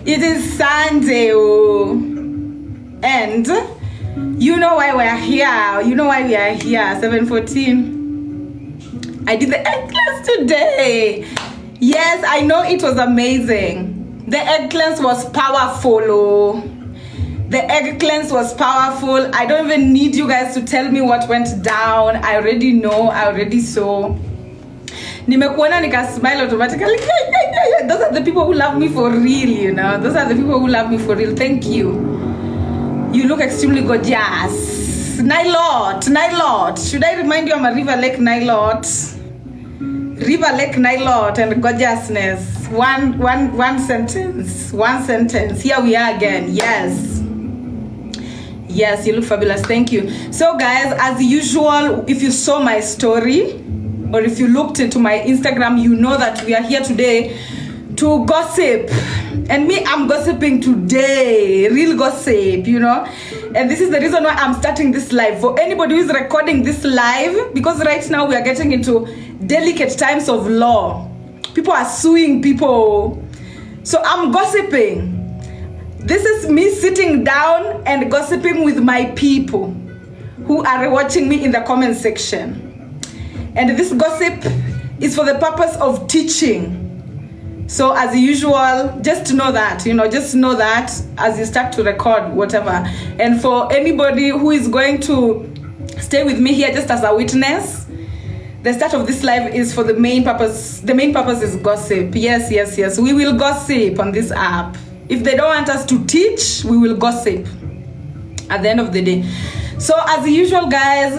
It is Sunday, oh. And you know why we're here. You know why we are here. 7:14. I did the egg cleanse today. Yes, I know it was amazing. The egg cleanse was powerful, oh. The egg cleanse was powerful. I don't even need you guys to tell me what went down. I already know. I already saw. Nimekuona nika smile automatically. Those are the people who love me for real, you know. Those are the people who love me for real. Thank you. You look extremely gorgeous. Nilot. Should I remind you I'm a River Lake Nilot? River Lake Nilot and gorgeousness. One sentence. One sentence. Here we are again. Yes, you look fabulous. Thank you. So guys, as usual, if you saw my story or if you looked into my Instagram, you know that we are here today to gossip. And me, I'm gossiping today. Real gossip, you know. And this is the reason why I'm starting this live. For anybody who is recording this live, because right now we are getting into delicate times of law. People are suing people. So I'm gossiping. This is me sitting down and gossiping with my people who are watching me in the comment section. And this gossip is for the purpose of teaching. So as usual, just know that, you know, just know that as you start to record whatever. And for anybody who is going to stay with me here just as a witness, the start of this live is for the main purpose. The main purpose is gossip. Yes. We will gossip on this app. If they don't want us to teach, we will gossip at the end of the day. So as usual, guys,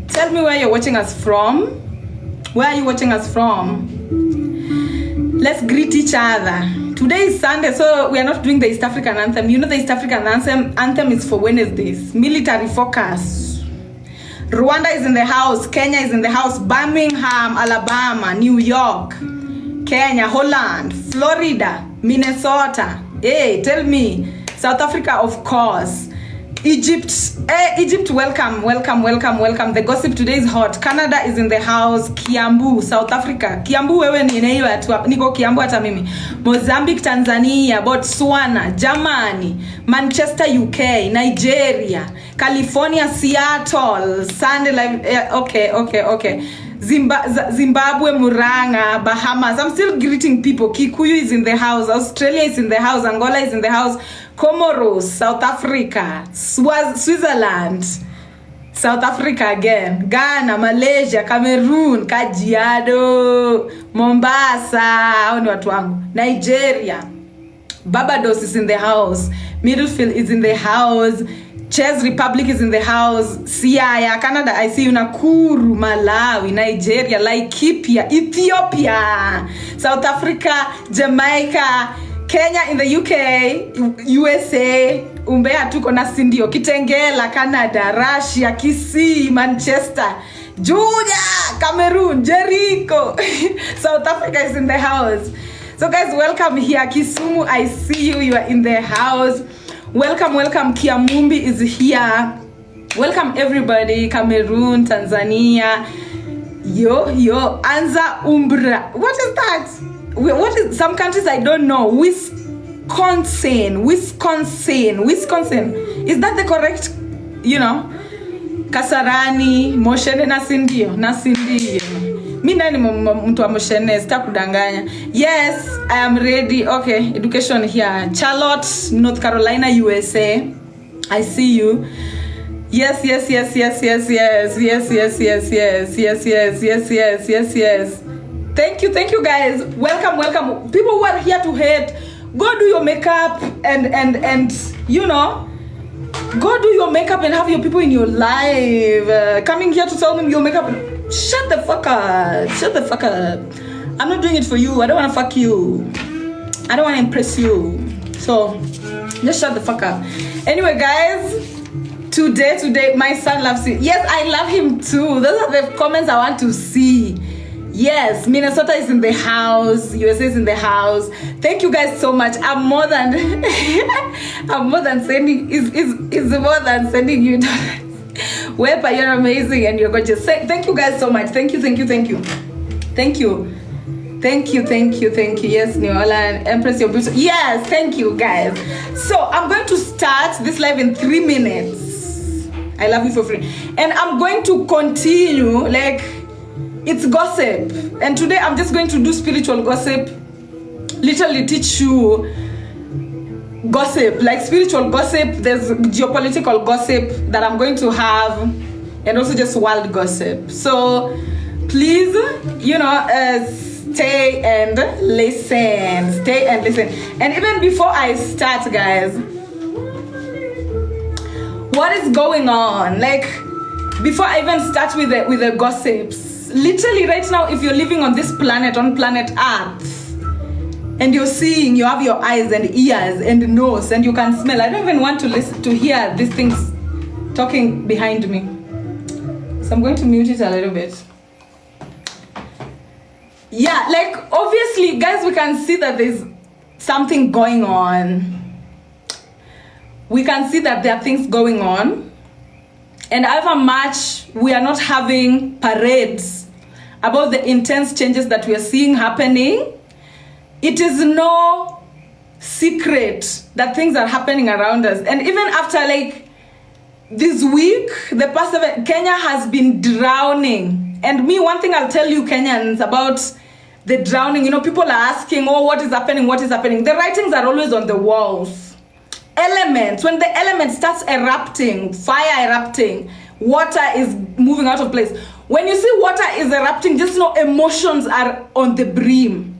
tell me where you're watching us from. Where are you watching us from? Let's greet each other. Today is Sunday, so we are not doing the East African anthem. You know the East African anthem is for Wednesdays. Military focus. Rwanda is in the house. Kenya is in the house. Birmingham, Alabama, New York, Kenya, Holland, Florida, Minnesota. Hey, tell me. South Africa, of course. Egypt, welcome. The gossip today is hot. Canada is in the house. Kiambu, South Africa. Kiambu wewe ni neiwa tu. Niko Kiambu hata mimi. Mozambique, Tanzania, Botswana, Germany, Manchester, UK, Nigeria, California, Seattle, Sunday live. Okay. Zimbabwe, Muranga, Bahamas. I'm still greeting people. Kikuyu is in the house. Australia is in the house. Angola is in the house. Comoros, South Africa, Switzerland, South Africa again, Ghana, Malaysia, Cameroon, Kajiado, Mombasa, hao ni watu wangu. Nigeria, Barbados is in the house. Middlefield is in the house. Czech Republic is in the house. Siaya, Canada, I see you. Nakuru, Malawi, Nigeria, Laikipia, Ethiopia, South Africa, Jamaica, Kenya in the UK, USA, Umbea tuko na sindio, Kitengela, Canada, Russia, Kisii, Manchester, Georgia, Cameroon, Jericho, South Africa is in the house. So guys, welcome here. Kisumu, I see you. You are in the house. Welcome. Kiamumbi is here. Welcome everybody. Cameroon, Tanzania. Yo, Anza Umbra. What is that? What is some countries I don't know? Wisconsin. Is that the correct, you know? Kasarani, Moshene nasindio. Mi nani mtu wa Moshene, sitakudanganya. Yes, I am ready. Okay, education here. Charlotte, North Carolina, USA. I see you. Yes. Thank you guys. Welcome. People who are here to hate, go do your makeup and you know, go do your makeup and have your people in your life. Coming here to tell them your makeup. Shut the fuck up. I'm not doing it for you. I don't want to fuck you. I don't want to impress you. So just shut the fuck up. Anyway, guys, today my son loves you. Yes, I love him too. Those are the comments I want to see. Yes, Minnesota is in the house. USA is in the house. Thank you guys so much. I'm more than sending you dollars. Wepa, you're amazing and you're gorgeous. Thank you guys so much. Thank you. Thank you. Yes, Neola, Empress, you're beautiful. Yes, thank you, guys. So I'm going to start this live in 3 minutes. I love you for free. And I'm going to continue, like, it's gossip. And today I'm just going to do spiritual gossip. Literally teach you gossip, like spiritual gossip. There's geopolitical gossip that I'm going to have, and also just world gossip. So please, stay and listen. And even before I start, guys, what is going on? Like, before I even start with the gossips, literally right now, if you're living on this planet, on planet Earth, and you're seeing, you have your eyes and ears and nose, and you can smell. I don't even want to listen to hear these things talking behind me. So I'm going to mute it a little bit. Yeah, like, obviously, guys, we can see that there's something going on. We can see that there are things going on. And however much we are not having parades about the intense changes that we are seeing happening, it is no secret that things are happening around us. And even after, like, this week, the past 7, Kenya has been drowning. And me, one thing I'll tell you Kenyans about the drowning, people are asking, what is happening? The writings are always on the walls. Elements, when the element starts erupting, fire erupting, water is moving out of place. When you see water is erupting, just know emotions are on the brim.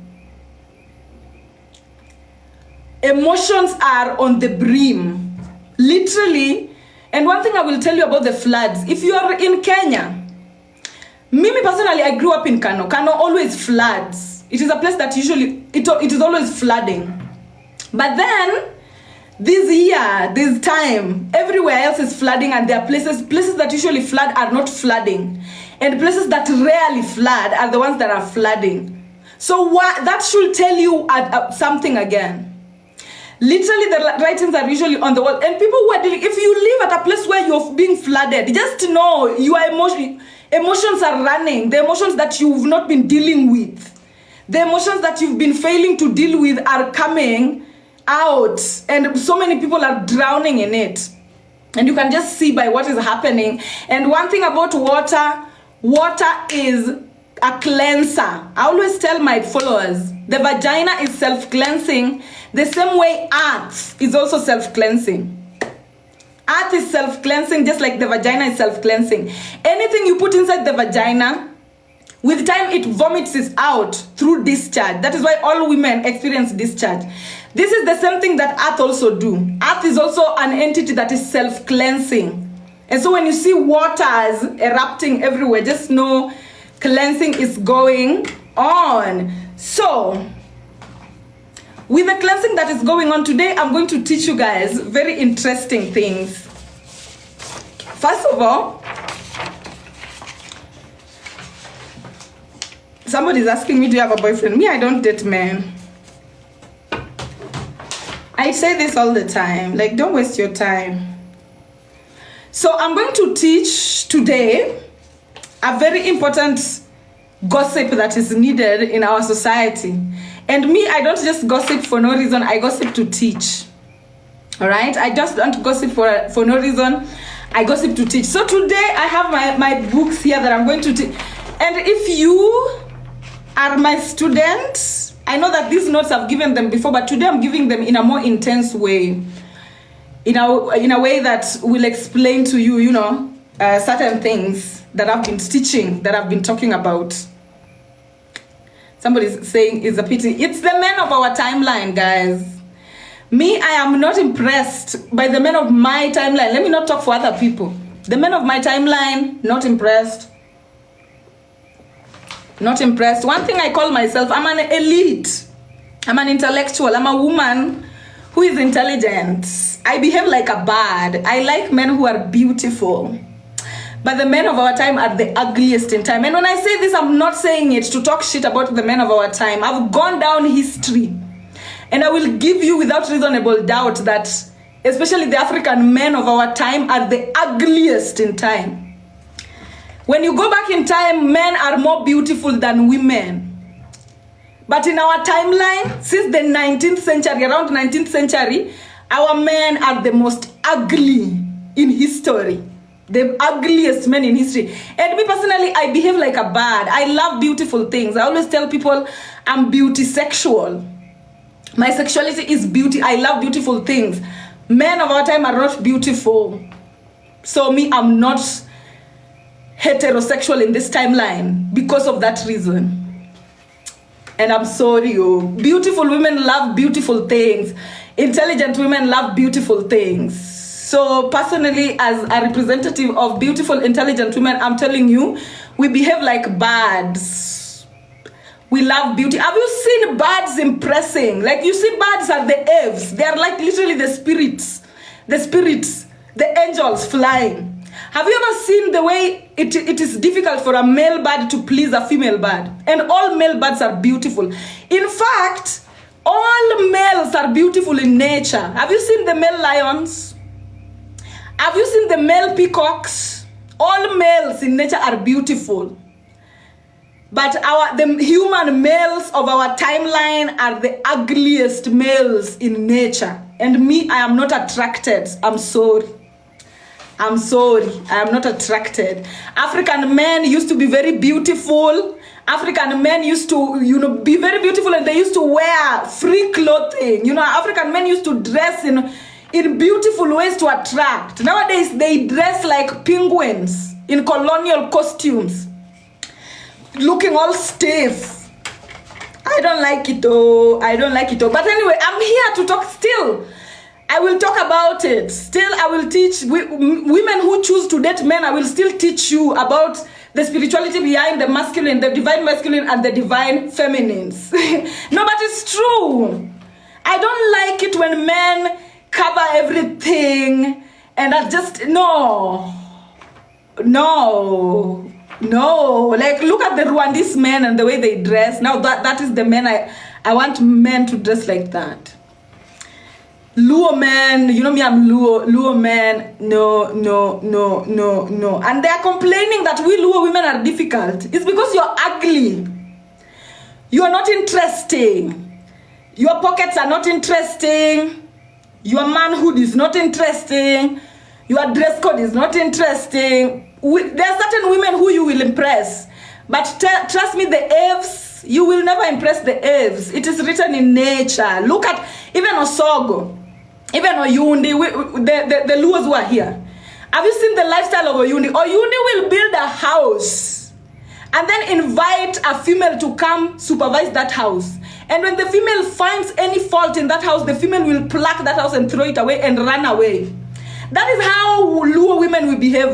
Emotions are on the brim, literally. And one thing I will tell you about the floods, if you are in Kenya, me personally, I grew up in Kano. Kano always floods. It is a place that usually, it is always flooding. But then, this time, everywhere else is flooding, and there are places that usually flood are not flooding. And places that rarely flood are the ones that are flooding. So that should tell you something again. Literally, the writings are usually on the wall. And people who are dealing, if you live at a place where you're being flooded, just know your emotions are running. The emotions that you've not been dealing with, the emotions that you've been failing to deal with are coming out. And so many people are drowning in it. And you can just see by what is happening. And one thing about water is a cleanser. I always tell my followers, the vagina is self-cleansing the same way earth is also self-cleansing. Earth is self-cleansing just like the vagina is self-cleansing. Anything you put inside the vagina, with time it vomits it out through discharge. That is why all women experience discharge. This is the same thing that earth also do. Earth is also an entity that is self-cleansing. And so when you see waters erupting everywhere, just know cleansing is going on. So, with the cleansing that is going on today, I'm going to teach you guys very interesting things. First of all, somebody's asking me, do you have a boyfriend? Me, I don't date men. I say this all the time, like, don't waste your time. So I'm going to teach today a very important gossip that is needed in our society. And me, I don't just gossip for no reason, I gossip to teach. All right? I just don't gossip for no reason, I gossip to teach. So today I have my books here that I'm going to teach. And if you are my student, I know that these notes I've given them before, but today I'm giving them in a more intense way. In a way that will explain to you, certain things that I've been teaching, that I've been talking about. Somebody's saying it's a pity. It's the men of our timeline, guys. Me, I am not impressed by the men of my timeline. Let me not talk for other people. The men of my timeline, not impressed. Not impressed. One thing I call myself, I'm an elite. I'm an intellectual. I'm a woman who is intelligent. I behave like a bird. I like men who are beautiful. But the men of our time are the ugliest in time. And when I say this, I'm not saying it to talk shit about the men of our time. I've gone down history. And I will give you without reasonable doubt that especially the African men of our time are the ugliest in time. When you go back in time, men are more beautiful than women. But in our timeline, since the 19th century, around 19th century, our men are the most ugly in history. The ugliest men in history. And me personally, I behave like a bird. I love beautiful things. I always tell people I'm beauty sexual. My sexuality is beauty. I love beautiful things. Men of our time are not beautiful. So me, I'm not heterosexual in this timeline because of that reason. And I'm sorry, beautiful women love beautiful things. Intelligent women love beautiful things. So personally, as a representative of beautiful, intelligent women, I'm telling you, we behave like birds. We love beauty. Have you seen birds impressing? Like, you see birds are the elves. They are like literally the spirits, the angels flying. Have you ever seen the way it is difficult for a male bird to please a female bird? And all male birds are beautiful. In fact, all males are beautiful in nature. Have you seen the male lions? Have you seen the male peacocks? All males in nature are beautiful. But the human males of our timeline are the ugliest males in nature. And me, I am not attracted. I'm sorry. I am not attracted. African men used to be very beautiful. African men used to, be very beautiful, and they used to wear free clothing. African men used to dress in beautiful ways to attract. Nowadays, they dress like penguins in colonial costumes, looking all stiff. I don't like it, But anyway, I'm here to talk still. I will talk about it. Still, I will teach women who choose to date men. I will still teach you about the spirituality behind the masculine, the divine masculine, and the divine feminines. No, but it's true. I don't like it when men cover everything and are just, no. Like, look at the Rwandese men and the way they dress. Now that is the men I want men to dress like that. Luo men, me, I'm Luo men. No. And they are complaining that we Luo women are difficult. It's because you're ugly. You are not interesting. Your pockets are not interesting. Your manhood is not interesting. Your dress code is not interesting. There are certain women who you will impress. But trust me, the Avs, you will never impress the Avs. It is written in nature. Look at even Osogo. Even Oyundi, the Luos who are here. Have you seen the lifestyle of Oyundi? Oyundi will build a house and then invite a female to come supervise that house. And when the female finds any fault in that house, the female will pluck that house and throw it away and run away. That is how Luo women will behave.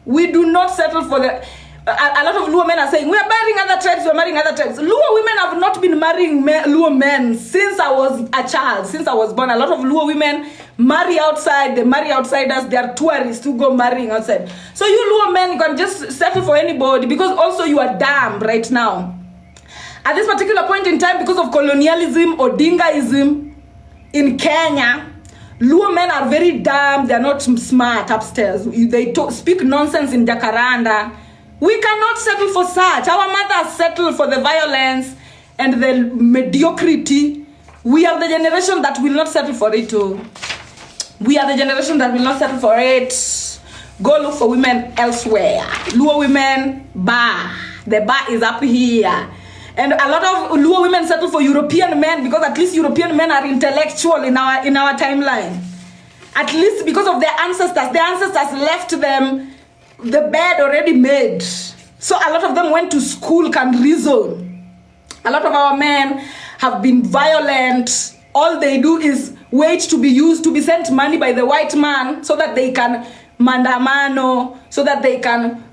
We do not settle for the... A lot of Luo men are saying, we are marrying other tribes, we are marrying other tribes. Luo women have not been marrying Luo men since I was a child, since I was born. A lot of Luo women marry outside, they marry outsiders, they are tourists who go marrying outside. So you Luo men, you can just settle for anybody because also you are dumb right now. At this particular point in time, because of colonialism or Dingaism in Kenya, Luo men are very dumb, they are not smart upstairs. They speak nonsense in Jacaranda. We cannot settle for such. Our mothers settle for the violence and the mediocrity. We are the generation that will not settle for it too. We are the generation that will not settle for it. Go look for women elsewhere. Luo women, bar. The bar is up here. And a lot of Luo women settle for European men because at least European men are intellectual in our timeline. At least because of their ancestors. Their ancestors left them the bed already made. So a lot of them went to school, can reason. A lot of our men have been violent. All they do is wait to be used, to be sent money by the white man so that they can mandamano, so that they can,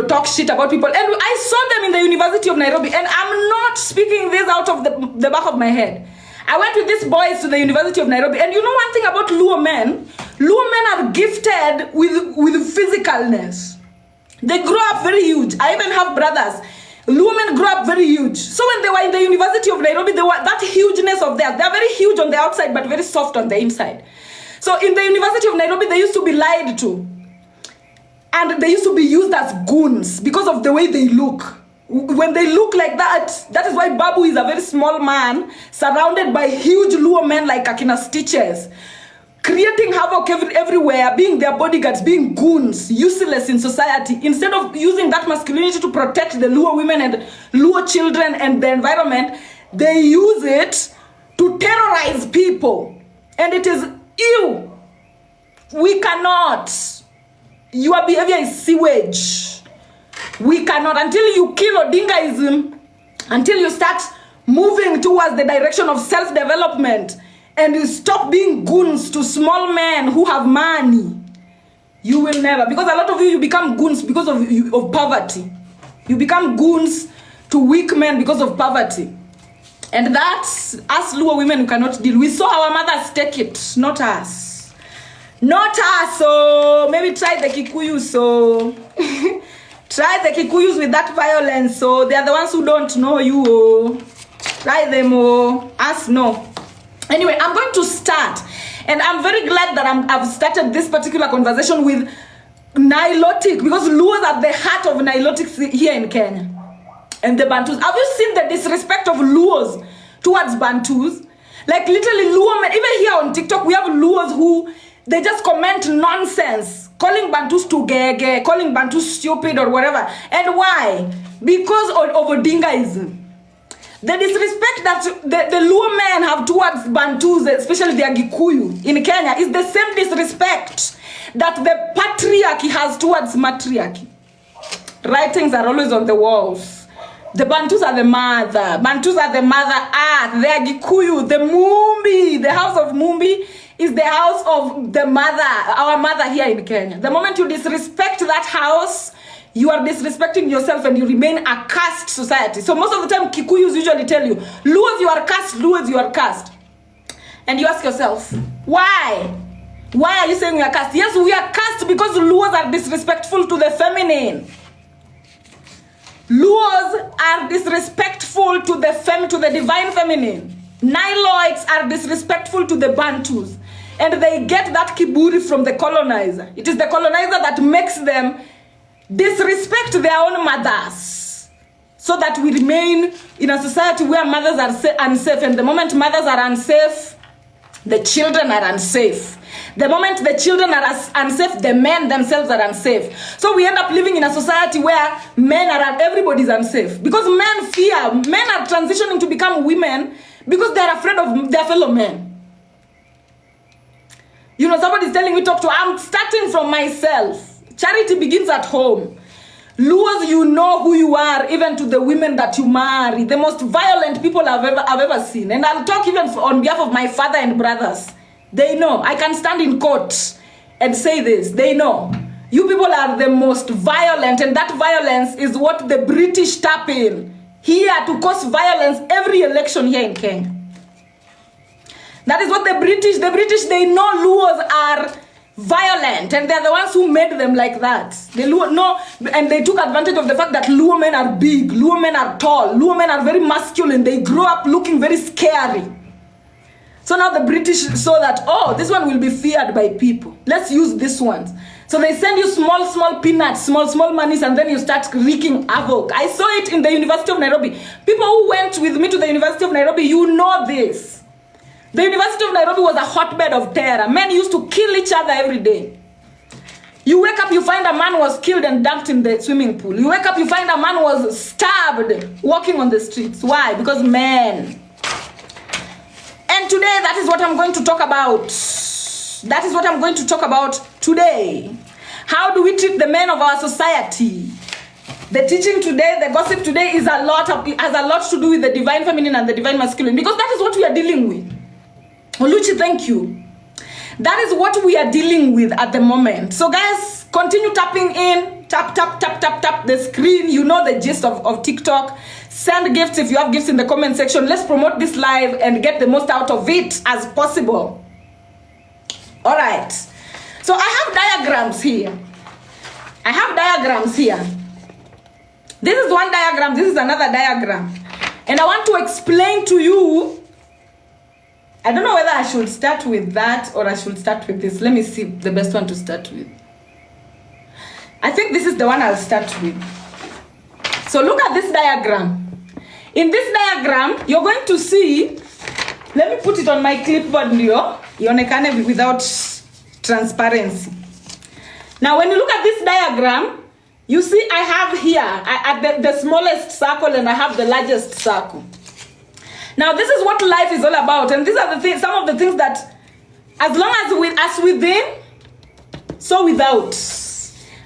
talk shit about people. And I saw them in the University of Nairobi, and I'm not speaking this out of the back of my head. I went with these boys to the University of Nairobi, and you know one thing about Luo men? Luo men are gifted with physicalness. They grow up very huge. I even have brothers. Luo men grow up very huge. So when they were in the University of Nairobi, they were that hugeness of theirs. They are very huge on the outside, but very soft on the inside. So in the University of Nairobi, they used to be lied to. And they used to be used as goons because of the way they look. When they look like that, that is why Babu is a very small man surrounded by huge Luo men like Akina Stitches, creating havoc everywhere, being their bodyguards, being goons, useless in society. Instead of using that masculinity to protect the Luo women and Luo children and the environment, they use it to terrorize people. And it is ew. We cannot. Your behavior is sewage. We cannot, until you kill Odingaism, until you start moving towards the direction of self-development, and you stop being goons to small men who have money, you will never. Because a lot of you become goons because of poverty. You become goons to weak men because of poverty. And that's us Luo women who cannot deal. We saw our mothers take it, not us. Not us, so maybe try the Kikuyus, so... Try the Kikuyus with that violence, so they are the ones who don't know you, oh. Try them, oh. Us, no. Anyway, I'm going to start, and I'm very glad that I've started this particular conversation with Nilotic, because Luos are the heart of Nilotics here in Kenya, and the Bantus. Have you seen the disrespect of Luos towards Bantus? Like literally Luo men, even here on TikTok, we have Luos who, they just comment nonsense, calling Bantus to gege, calling Bantus stupid or whatever. And why? Because of Odingaism. The disrespect that the Luo men have towards Bantus, especially the Agikuyu in Kenya, is the same disrespect that the patriarchy has towards matriarchy. Writings are always on the walls. The Bantus are the mother. Bantus are the mother earth. The Agikuyu, the Mumbi, the house of Mumbi is the house of the mother, our mother here in Kenya. The moment you disrespect that house, you are disrespecting yourself and you remain a caste society. So most of the time, Kikuyus usually tell you, Luos, you are caste, Luos, you are caste. And you ask yourself, why? Why are you saying we are caste? Yes, we are caste because Luos are disrespectful to the feminine. Luos are disrespectful to the divine feminine. Niloites are disrespectful to the Bantus. And they get that kiburi from the colonizer. It is the colonizer that makes them disrespect their own mothers, so that we remain in a society where mothers are unsafe. And the moment mothers are unsafe, the children are unsafe. The moment the children are unsafe, the men themselves are unsafe. So we end up living in a society where everybody's unsafe. Because men are transitioning to become women because they're afraid of their fellow men. You know, somebody's telling me, I'm starting from myself. Charity begins at home. Luos, you know who you are, even to the women that you marry. The most violent people I've ever seen. And I'll talk even on behalf of my father and brothers. They know. I can stand in court and say this. They know. You people are the most violent, and that violence is what the British tap in here to cause violence every election here in Kenya. That is what the British, they know Luos are violent, and they're the ones who made them like that. They know, and they took advantage of the fact that Luo men are big, Luo men are tall, Luo men are very masculine. They grow up looking very scary. So now the British saw that, oh, this one will be feared by people. Let's use this one. So they send you small peanuts, small monies, and then you start wreaking havoc. I saw it in the University of Nairobi. People who went with me to the University of Nairobi, you know this. The University of Nairobi was a hotbed of terror. Men used to kill each other every day. You wake up, you find a man was killed and dumped in the swimming pool. You wake up, you find a man was stabbed walking on the streets. Why? Because men. And today, that is what I'm going to talk about. That is what I'm going to talk about today. How do we treat the men of our society? The teaching today, the gossip today has a lot to do with the divine feminine and the divine masculine, because that is what we are dealing with. Oluchi, thank you. That is what we are dealing with at the moment. So guys, continue tapping in. Tap the screen. You know the gist of TikTok. Send gifts if you have gifts in the comment section. Let's promote this live and get the most out of it as possible. All right. So I have diagrams here. This is one diagram. This is another diagram. And I want to explain to you. I don't know whether I should start with that or I should start with this. Let me see the best one to start with. I think this is the one I'll start with. So look at this diagram. In this diagram, you're going to see, let me put it on my clipboard ndio, ionekane without transparency. Now when you look at this diagram, you see I have here at the smallest circle and I have the largest circle. Now this is what life is all about, and these are the things, some of the things that as long as within, so without.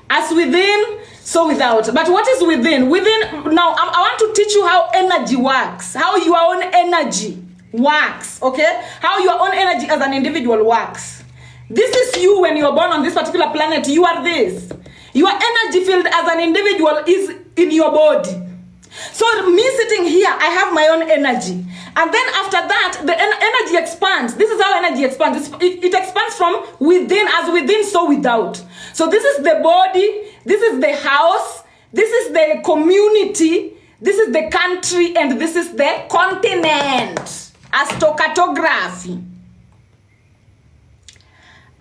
As within, so without. But what is within? Within, now I want to teach you how energy works, how your own energy works, okay? How your own energy as an individual works. This is you when you're born on this particular planet. You are this. Your energy field as an individual is in your body. So me sitting here, I have my own energy. And then after that, the energy expands. This is how energy expands. It expands from within, as within, so without. So this is the body, this is the house, this is the community, this is the country, and this is the continent. Astrocartography.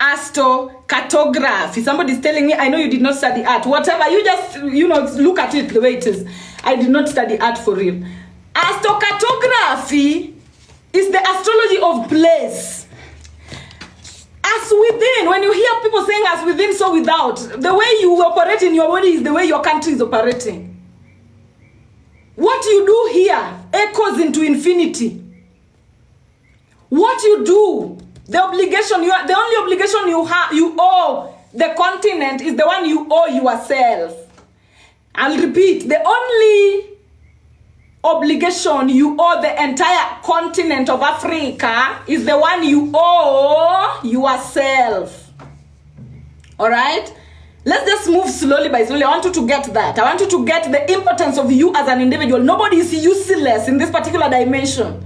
Astrocartography. Somebody's telling me, I know you did not study art. Whatever, you just, look at it the way it is. I did not study art for real. Astrocartography is the astrology of place. As within, when you hear people saying as within, so without, the way you operate in your body is the way your country is operating. What you do here echoes into infinity. What you do, the only obligation you owe the continent is the one you owe yourself. I'll repeat, the only obligation you owe the entire continent of Africa is the one you owe yourself. All right? Let's just move slowly by slowly. I want you to get that. I want you to get the importance of you as an individual. Nobody is useless in this particular dimension.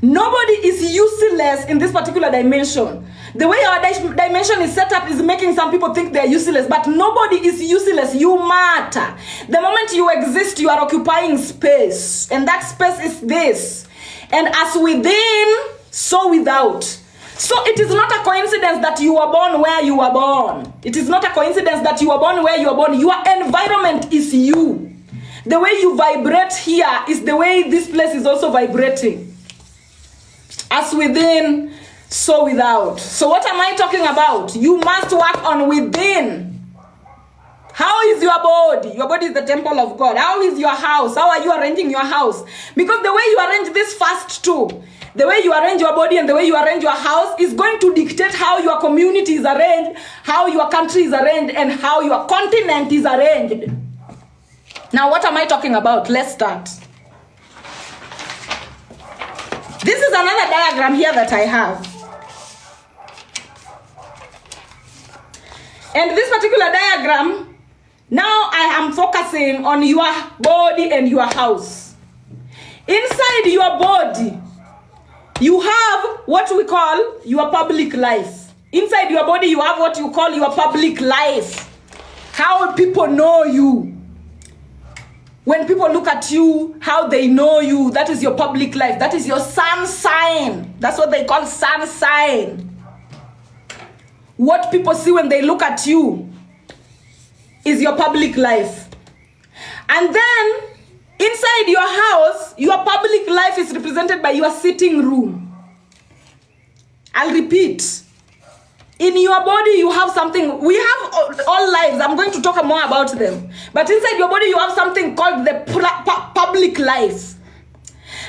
Nobody is useless in this particular dimension. The way our dimension is set up is making some people think they're useless, but nobody is useless. You matter. The moment you exist, you are occupying space, and that space is this. And as within, so without. So it is not a coincidence that you were born where you were born. It is not a coincidence that you were born where you were born. Your environment is you. The way you vibrate here is the way this place is also vibrating. As within, so without. So what am I talking about? You must work on within. How is your body? Your body is the temple of God. How is your house? How are you arranging your house? Because the way you arrange this first two, the way you arrange your body and the way you arrange your house is going to dictate how your community is arranged, how your country is arranged, and how your continent is arranged. Now, what am I talking about? Let's start. This is another diagram here that I have. And this particular diagram, now I am focusing on your body and your house. Inside your body, you have what we call your public life. Inside your body, you have what you call your public life. How people know you. When people look at you, how they know you, that is your public life. That is your sun sign. That's what they call sun sign. What people see when they look at you is your public life. And then, inside your house, your public life is represented by your sitting room. I'll repeat. In your body, you have something. We have all lives. I'm going to talk more about them. But inside your body, you have something called the public life.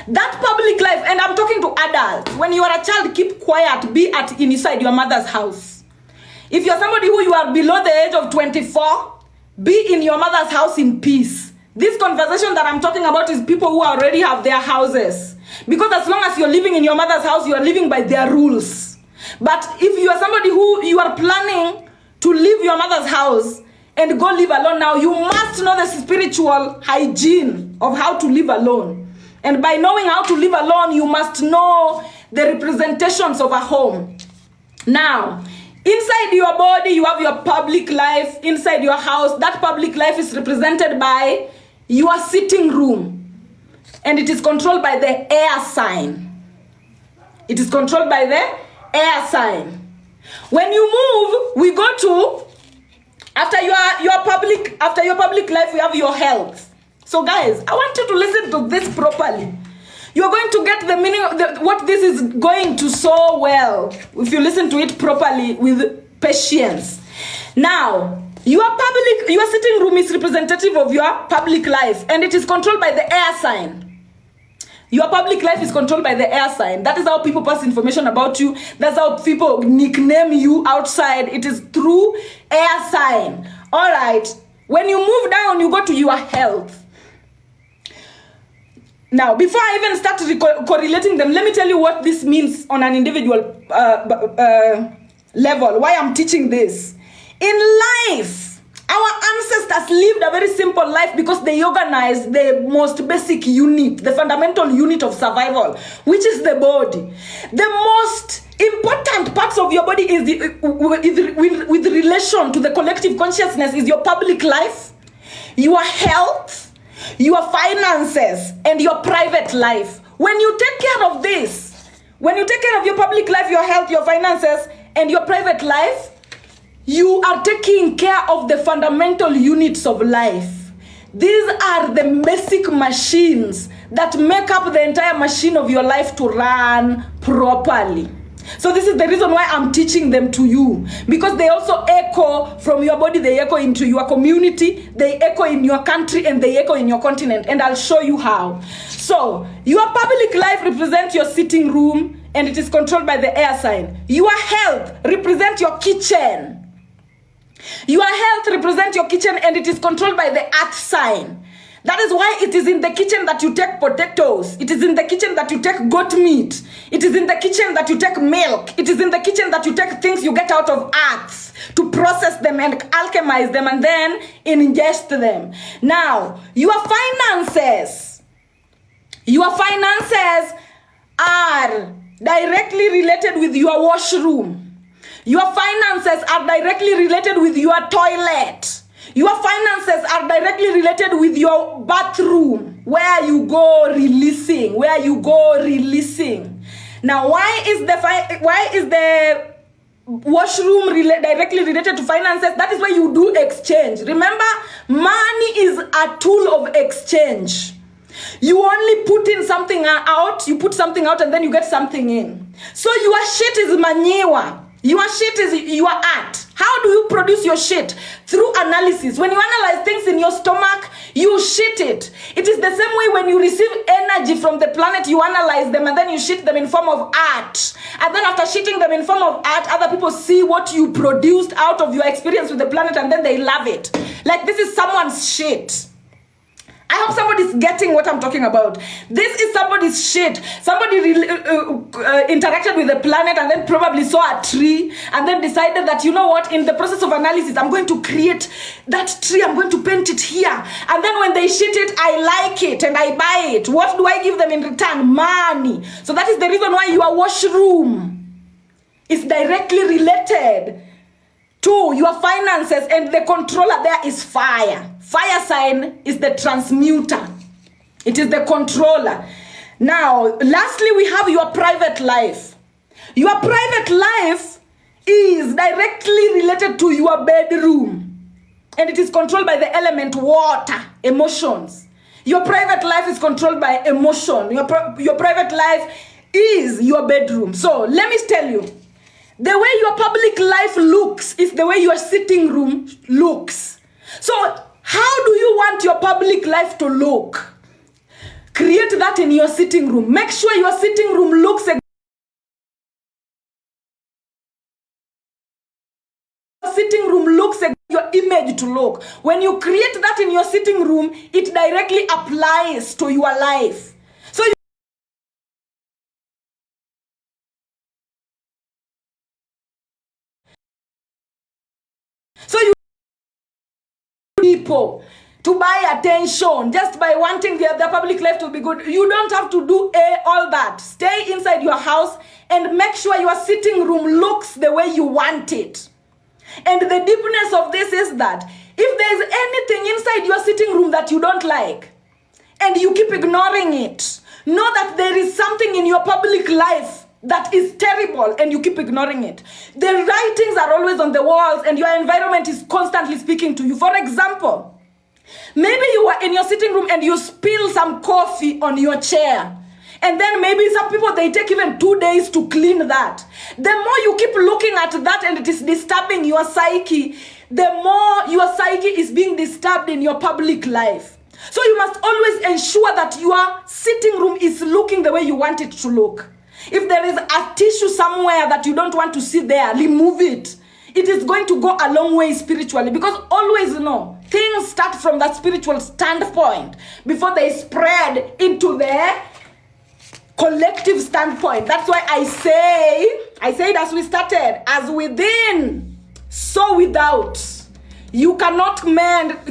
That public life, and I'm talking to adults. When you are a child, keep quiet. Be inside your mother's house. If you're somebody who you are below the age of 24, be in your mother's house in peace. This conversation that I'm talking about is people who already have their houses. Because as long as you're living in your mother's house, you are living by their rules. But if you are somebody who you are planning to leave your mother's house and go live alone now, you must know the spiritual hygiene of how to live alone. And by knowing how to live alone, you must know the representations of a home. Now, inside your body, you have your public life. Inside your house, that public life is represented by your sitting room. And it is controlled by the air sign. It is controlled by the air sign. When you move, we go to after your public life, we have your health. So guys, I want you to listen to this properly. You're going to get the meaning of what this is going to so well if you listen to it properly with patience. Now, your sitting room is representative of your public life, and it is controlled by the air sign. Your public life is controlled by the air sign. That is how people pass information about you. That's how people nickname you outside. It is through air sign. All right. When you move down, you go to your health. Now, before I even start correlating them, let me tell you what this means on an individual level, why I'm teaching this. In life, our ancestors lived a very simple life because they organized the most basic unit, the fundamental unit of survival, which is the body. The most important parts of your body is with relation to the collective consciousness is your public life, your health, your finances, and your private life. When you take care of this, when you take care of your public life, your health, your finances, and your private life, you are taking care of the fundamental units of life. These are the basic machines that make up the entire machine of your life to run properly. So this is the reason why I'm teaching them to you, because they also echo from your body, they echo into your community, they echo in your country, and they echo in your continent, and I'll show you how. So your public life represents your sitting room, and it is controlled by the air sign. Your health represents your kitchen. Your health represents your kitchen, and it is controlled by the earth sign. That is why it is in the kitchen that you take potatoes. It is in the kitchen that you take goat meat. It is in the kitchen that you take milk. It is in the kitchen that you take things you get out of earth to process them and alchemize them and then ingest them. Now, your finances are directly related with your washroom. Your finances are directly related with your toilet. Your finances are directly related with your bathroom, where you go releasing, Now, why is the washroom directly related to finances? That is why you do exchange. Remember, money is a tool of exchange. You only put in something out, you put something out, and then you get something in. So your shit is manure. Your shit is your art. How do you produce your shit? Through analysis. When you analyze things in your stomach, you shit it. It is the same way when you receive energy from the planet, you analyze them and then you shit them in form of art. And then after shitting them in form of art, other people see what you produced out of your experience with the planet and then they love it. Like this is someone's shit. I hope somebody's getting what I'm talking about. This is somebody's shit. Somebody interacted with the planet and then probably saw a tree and then decided that, you know what, in the process of analysis, I'm going to create that tree. I'm going to paint it here. And then when they shit it, I like it and I buy it. What do I give them in return? Money. So that is the reason why your washroom is directly related to your finances, and the controller there is fire. Fire sign is the transmuter. It is the controller. Now, lastly, we have your private life. Your private life is directly related to your bedroom, and it is controlled by the element water, emotions. Your private life is controlled by emotion. Your private life is your bedroom. So let me tell you, the way your public life looks is the way your sitting room looks. So how do you want your public life to look? Create that in your sitting room. Make sure your sitting room looks your image to look. When you create that in your sitting room, it directly applies to your life. So you people to buy attention just by wanting the public life to be good. You don't have to do all that. Stay inside your house and make sure your sitting room looks the way you want it. And the deepness of this is that if there's anything inside your sitting room that you don't like and you keep ignoring it, know that there is something in your public life that is terrible and you keep ignoring it. The writings are always on the walls and your environment is constantly speaking to you. For example, Maybe you are in your sitting room and you spill some coffee on your chair. And then maybe some people, they take even 2 days to clean that. The more you keep looking at that and it is disturbing your psyche, the more your psyche is being disturbed in your public life. So you must always ensure that your sitting room is looking the way you want it to look. If there is a tissue somewhere that you don't want to see there, remove it. It is going to go a long way spiritually, because always know, things start from that spiritual standpoint before they spread into the collective standpoint. That's why I said as we started, as within, so without. You cannot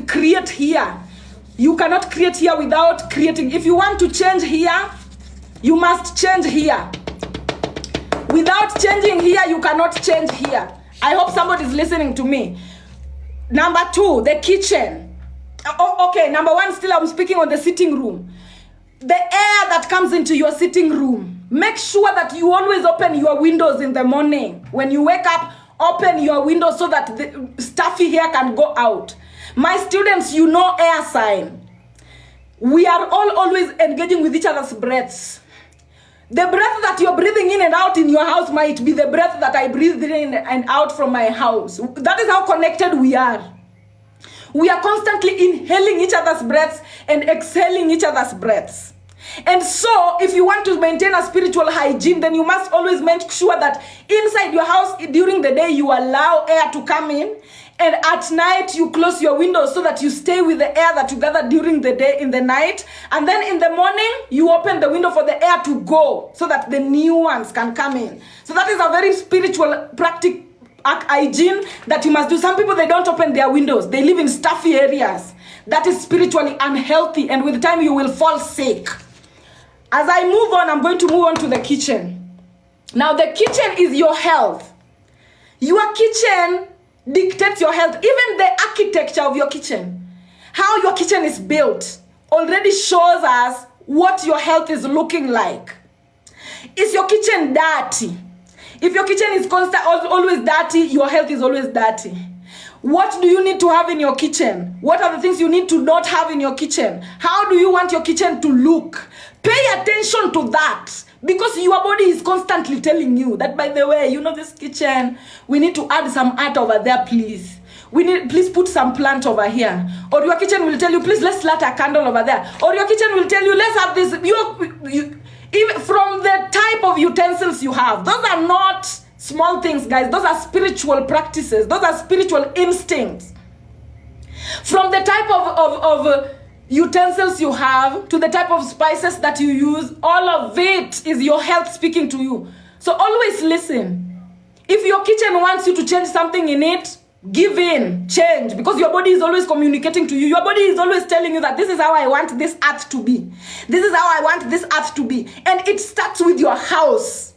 create here. You cannot create here without creating. If you want to change here, you must change here. Without changing here, you cannot change here. I hope somebody is listening to me. Number 2, the kitchen. Okay, number 1, still I'm speaking on the sitting room. The air that comes into your sitting room. Make sure that you always open your windows in the morning. When you wake up, open your windows so that the stuffy hair can go out. My students, you know air sign. We are all always engaging with each other's breaths. The breath that you're breathing in and out in your house might be the breath that I breathe in and out from my house. That is how connected we are. We are constantly inhaling each other's breaths and exhaling each other's breaths. And so, if you want to maintain a spiritual hygiene, then you must always make sure that inside your house, during the day, you allow air to come in. And at night, you close your windows so that you stay with the air that you gather during the day in the night. And then in the morning, you open the window for the air to go so that the new ones can come in. So that is a very spiritual practice hygiene that you must do. Some people, they don't open their windows. They live in stuffy areas. That is spiritually unhealthy. And with time, you will fall sick. As I move on, I'm going to move on to the kitchen. Now, the kitchen is your health. Your kitchen dictates your health. Even the architecture of your kitchen, how your kitchen is built, already shows us what your health is looking like. Is your kitchen dirty? If your kitchen is always dirty, your health is always dirty. What do you need to have in your kitchen? What are the things you need to not have in your kitchen? How do you want your kitchen to look? Pay attention to that, because your body is constantly telling you that, by the way, you know, this kitchen, we need to add some art over there, please. Please put some plant over here. Or your kitchen will tell you, please, let's light a candle over there. Or your kitchen will tell you, let's have this. Even from the type of utensils you have, those are not small things, guys. Those are spiritual practices. Those are spiritual instincts. From the type of utensils you have to the type of spices that you use, all of it is your health speaking to you. So always listen. If your kitchen wants you to change something in it, give in, change, because your body is always communicating to you. Your body is always telling you that this is how I want this earth to be. This is how I want this earth to be. And it starts with your house.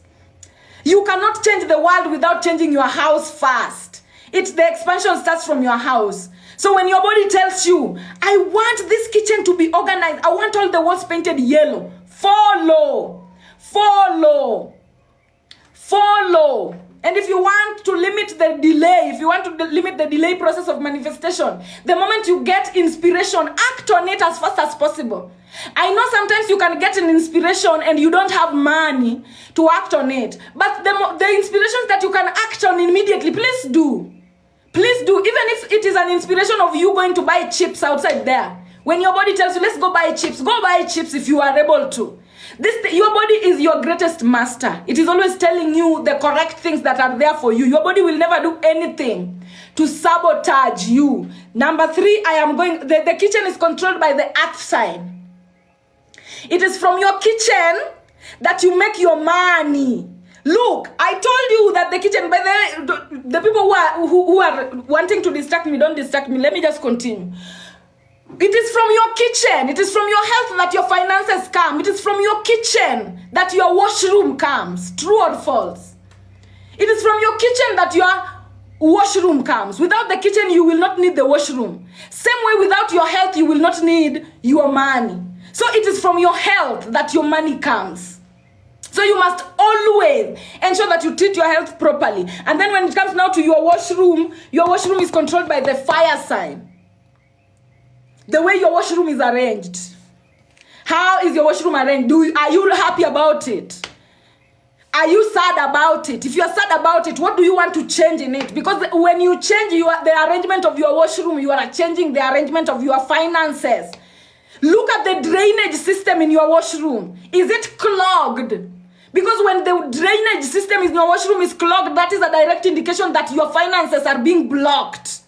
You cannot change the world without changing your house first. The expansion starts from your house. So when your body tells you, I want this kitchen to be organized, I want all the walls painted yellow, follow. And if you want to limit the delay, if you want to limit the delay process of manifestation, the moment you get inspiration, act on it as fast as possible. I know sometimes you can get an inspiration and you don't have money to act on it. But the inspirations that you can act on immediately, please do. Please do, even if it is an inspiration of you going to buy chips outside there. When your body tells you, let's go buy chips, go buy chips if you are able to. Your body is your greatest master. It is always telling you the correct things that are there for you. Your body will never do anything to sabotage you. Number 3, the kitchen is controlled by the earth sign. It is from your kitchen that you make your money. Look, I told you that the kitchen, by the people who are wanting to distract me, don't distract me. Let me just continue. It is from your kitchen. It is from your health that your finances come. It is from your kitchen that your washroom comes. True or false? It is from your kitchen that your washroom comes. Without the kitchen, you will not need the washroom. Same way, without your health, you will not need your money. So it is from your health that your money comes. So you must always ensure that you treat your health properly. And then when it comes now to your washroom is controlled by the fire sign. The way your washroom is arranged. How is your washroom arranged? Are you happy about it? Are you sad about it? If you are sad about it, what do you want to change in it? Because when you change the arrangement of your washroom, you are changing the arrangement of your finances. Look at the drainage system in your washroom. Is it clogged? Because when the drainage system in your washroom is clogged, that is a direct indication that your finances are being blocked.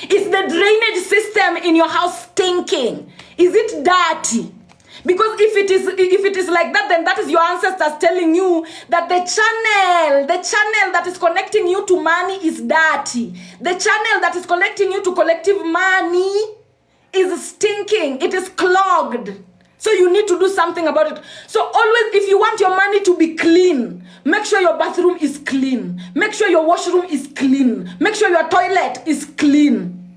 Is the drainage system in your house stinking? Is it dirty? Because if it is like that, then that is your ancestors telling you that the channel that is connecting you to money is dirty. The channel that is connecting you to collective money is stinking. It is clogged. So you need to do something about it. So always, if you want your money to be clean, make sure your bathroom is clean. Make sure your washroom is clean. Make sure your toilet is clean.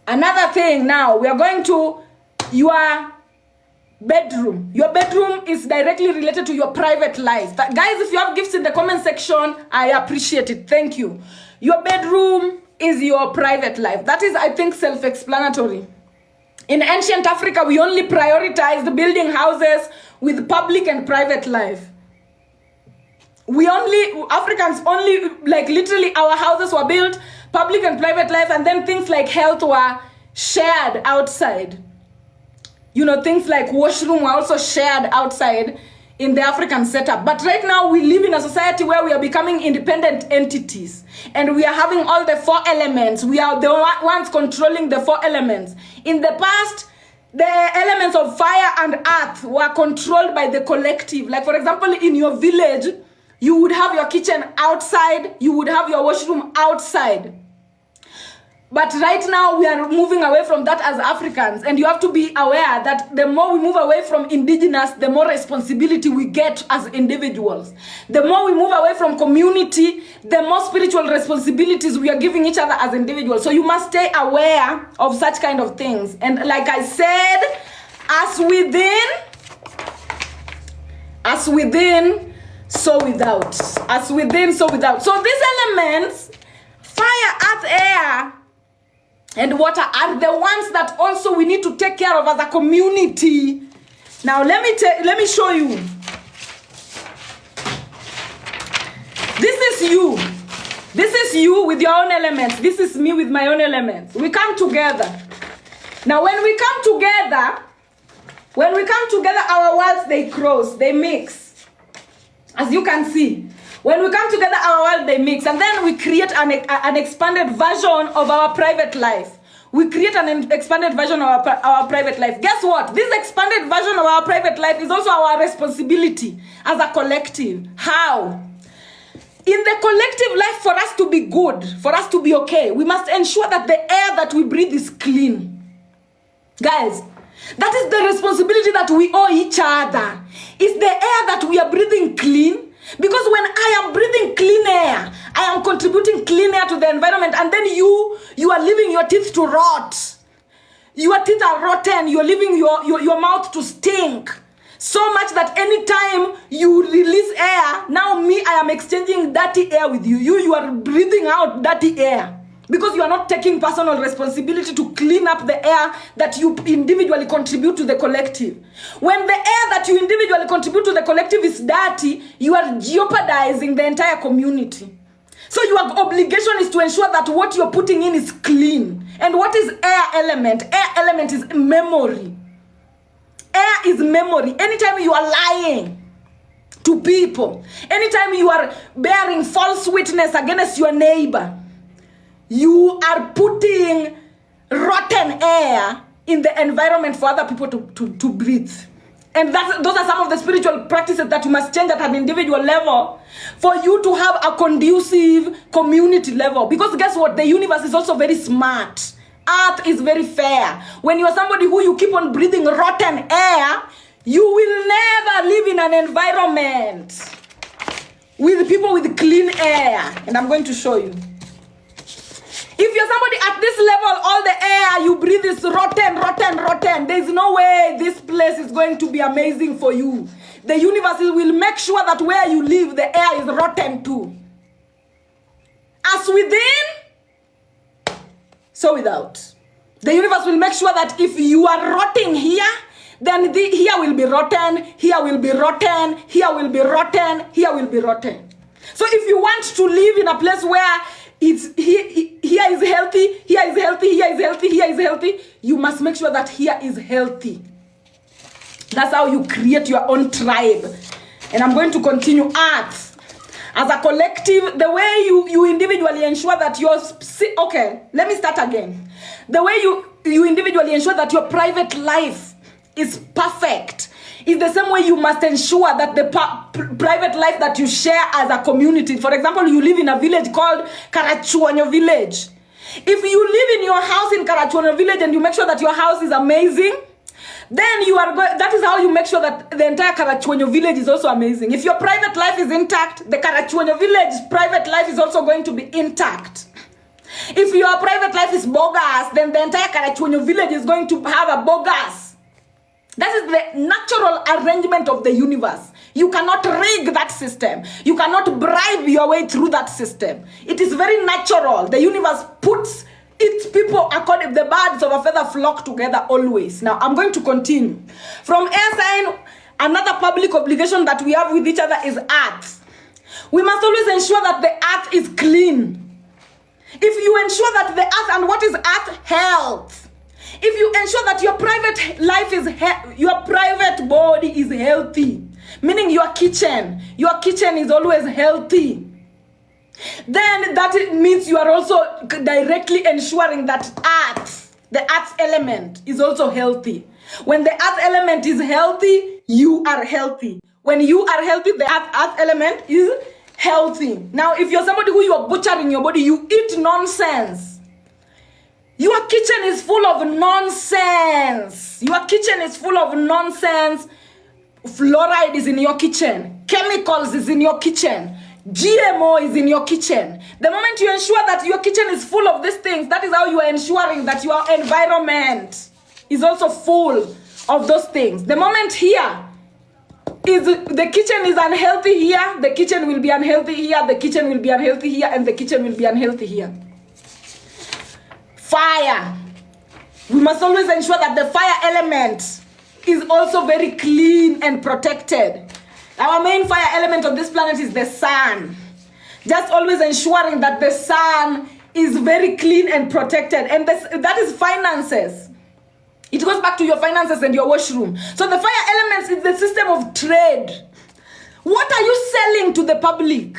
Another thing now, we are going to your bedroom. Your bedroom is directly related to your private life. Guys, if you have gifts in the comment section, I appreciate it. Thank you. Your bedroom is your private life. That is, I think, self-explanatory. In ancient Africa, we only prioritized building houses with public and private life. Africans only, like literally our houses were built, public and private life, and then things like health were shared outside. You know, things like washroom were also shared outside in the African setup. But right now we live in a society where we are becoming independent entities. And we are having all the 4 elements. We are the ones controlling the 4 elements. In the past, the elements of fire and earth were controlled by the collective. Like for example, in your village, you would have your kitchen outside. You would have your washroom outside. But right now, we are moving away from that as Africans. And you have to be aware that the more we move away from indigenous, the more responsibility we get as individuals. The more we move away from community, the more spiritual responsibilities we are giving each other as individuals. So you must stay aware of such kind of things. And like I said, as within, so without. As within, so without. So these elements, fire, earth, air, and water are the ones that also we need to take care of as a community. Now let me show you. This is you. This is you with your own elements. This is me with my own elements. We come together. Now when we come together, our worlds, they cross, they mix. As you can see. When we come together, our world, they mix. And then we create an expanded version of our private life. We create an expanded version of our private life. Guess what? This expanded version of our private life is also our responsibility as a collective. How? In the collective life, for us to be good, for us to be okay, we must ensure that the air that we breathe is clean. Guys, that is the responsibility that we owe each other. Is the air that we are breathing clean? Because when I am breathing clean air, I am contributing clean air to the environment, and then you are leaving your teeth to rot. Your teeth are rotten. You are leaving your mouth to stink. So much that anytime you release air, now me, I am exchanging dirty air with you. You are breathing out dirty air. Because you are not taking personal responsibility to clean up the air that you individually contribute to the collective. When the air that you individually contribute to the collective is dirty, you are jeopardizing the entire community. So your obligation is to ensure that what you're putting in is clean. And what is air element? Air element is memory. Air is memory. Anytime you are lying to people, anytime you are bearing false witness against your neighbor, you are putting rotten air in the environment for other people to breathe. And those are some of the spiritual practices that you must change at an individual level for you to have a conducive community level. Because guess what? The universe is also very smart. Earth is very fair. When you are somebody who you keep on breathing rotten air, you will never live in an environment with people with clean air. And I'm going to show you. If you're somebody at this level, all the air you breathe is rotten. There's no way this place is going to be amazing for you. The universe will make sure that where you live, the air is rotten too. As within, so without. The universe will make sure that if you are rotting here, then here will be rotten, here will be rotten, here will be rotten, here will be rotten. So if you want to live in a place where it's here is healthy, here is healthy, here is healthy, here is healthy, you must make sure that here is healthy. That's how you create your own tribe. And I'm going to continue. Earth, as a collective, the way you individually ensure that your... Okay, let me start again. The way you individually ensure that your private life is perfect is the same way you must ensure that the private life that you share as a community. For example, you live in a village called Karachuonyo village. If you live in your house in Karachuonyo village and you make sure that your house is amazing, then that is how you make sure that the entire Karachuonyo village is also amazing. If your private life is intact, the Karachuonyo village's private life is also going to be intact. If your private life is bogus, then the entire Karachuonyo village is going to have a bogus. That is the natural arrangement of the universe. You cannot rig that system. You cannot bribe your way through that system. It is very natural. The universe puts its people according, the birds of a feather flock together always. Now, I'm going to continue. From air sign, another public obligation that we have with each other is earth. We must always ensure that the earth is clean. If you ensure that the earth, and what is earth? Health. If you ensure that your private life is, your private body is healthy, meaning your kitchen is always healthy, then that means you are also directly ensuring that the earth element is also healthy. When the earth element is healthy, you are healthy. When you are healthy, the earth element is healthy. Now, if you're somebody who you are butchering your body, you eat nonsense. Your kitchen is full of nonsense. Your kitchen is full of nonsense. Fluoride is in your kitchen. Chemicals is in your kitchen. GMO is in your kitchen. The moment you ensure that your kitchen is full of these things, that is how you are ensuring that your environment is also full of those things. The moment the kitchen is unhealthy here, the kitchen will be unhealthy here, the kitchen will be unhealthy here, and the kitchen will be unhealthy here. Fire. We must always ensure that the fire element is also very clean and protected. Our main fire element on this planet is the sun. Just always ensuring that the sun is very clean and protected. And that is finances. It goes back to your finances and your washroom. So the fire elements is the system of trade. What are you selling to the public?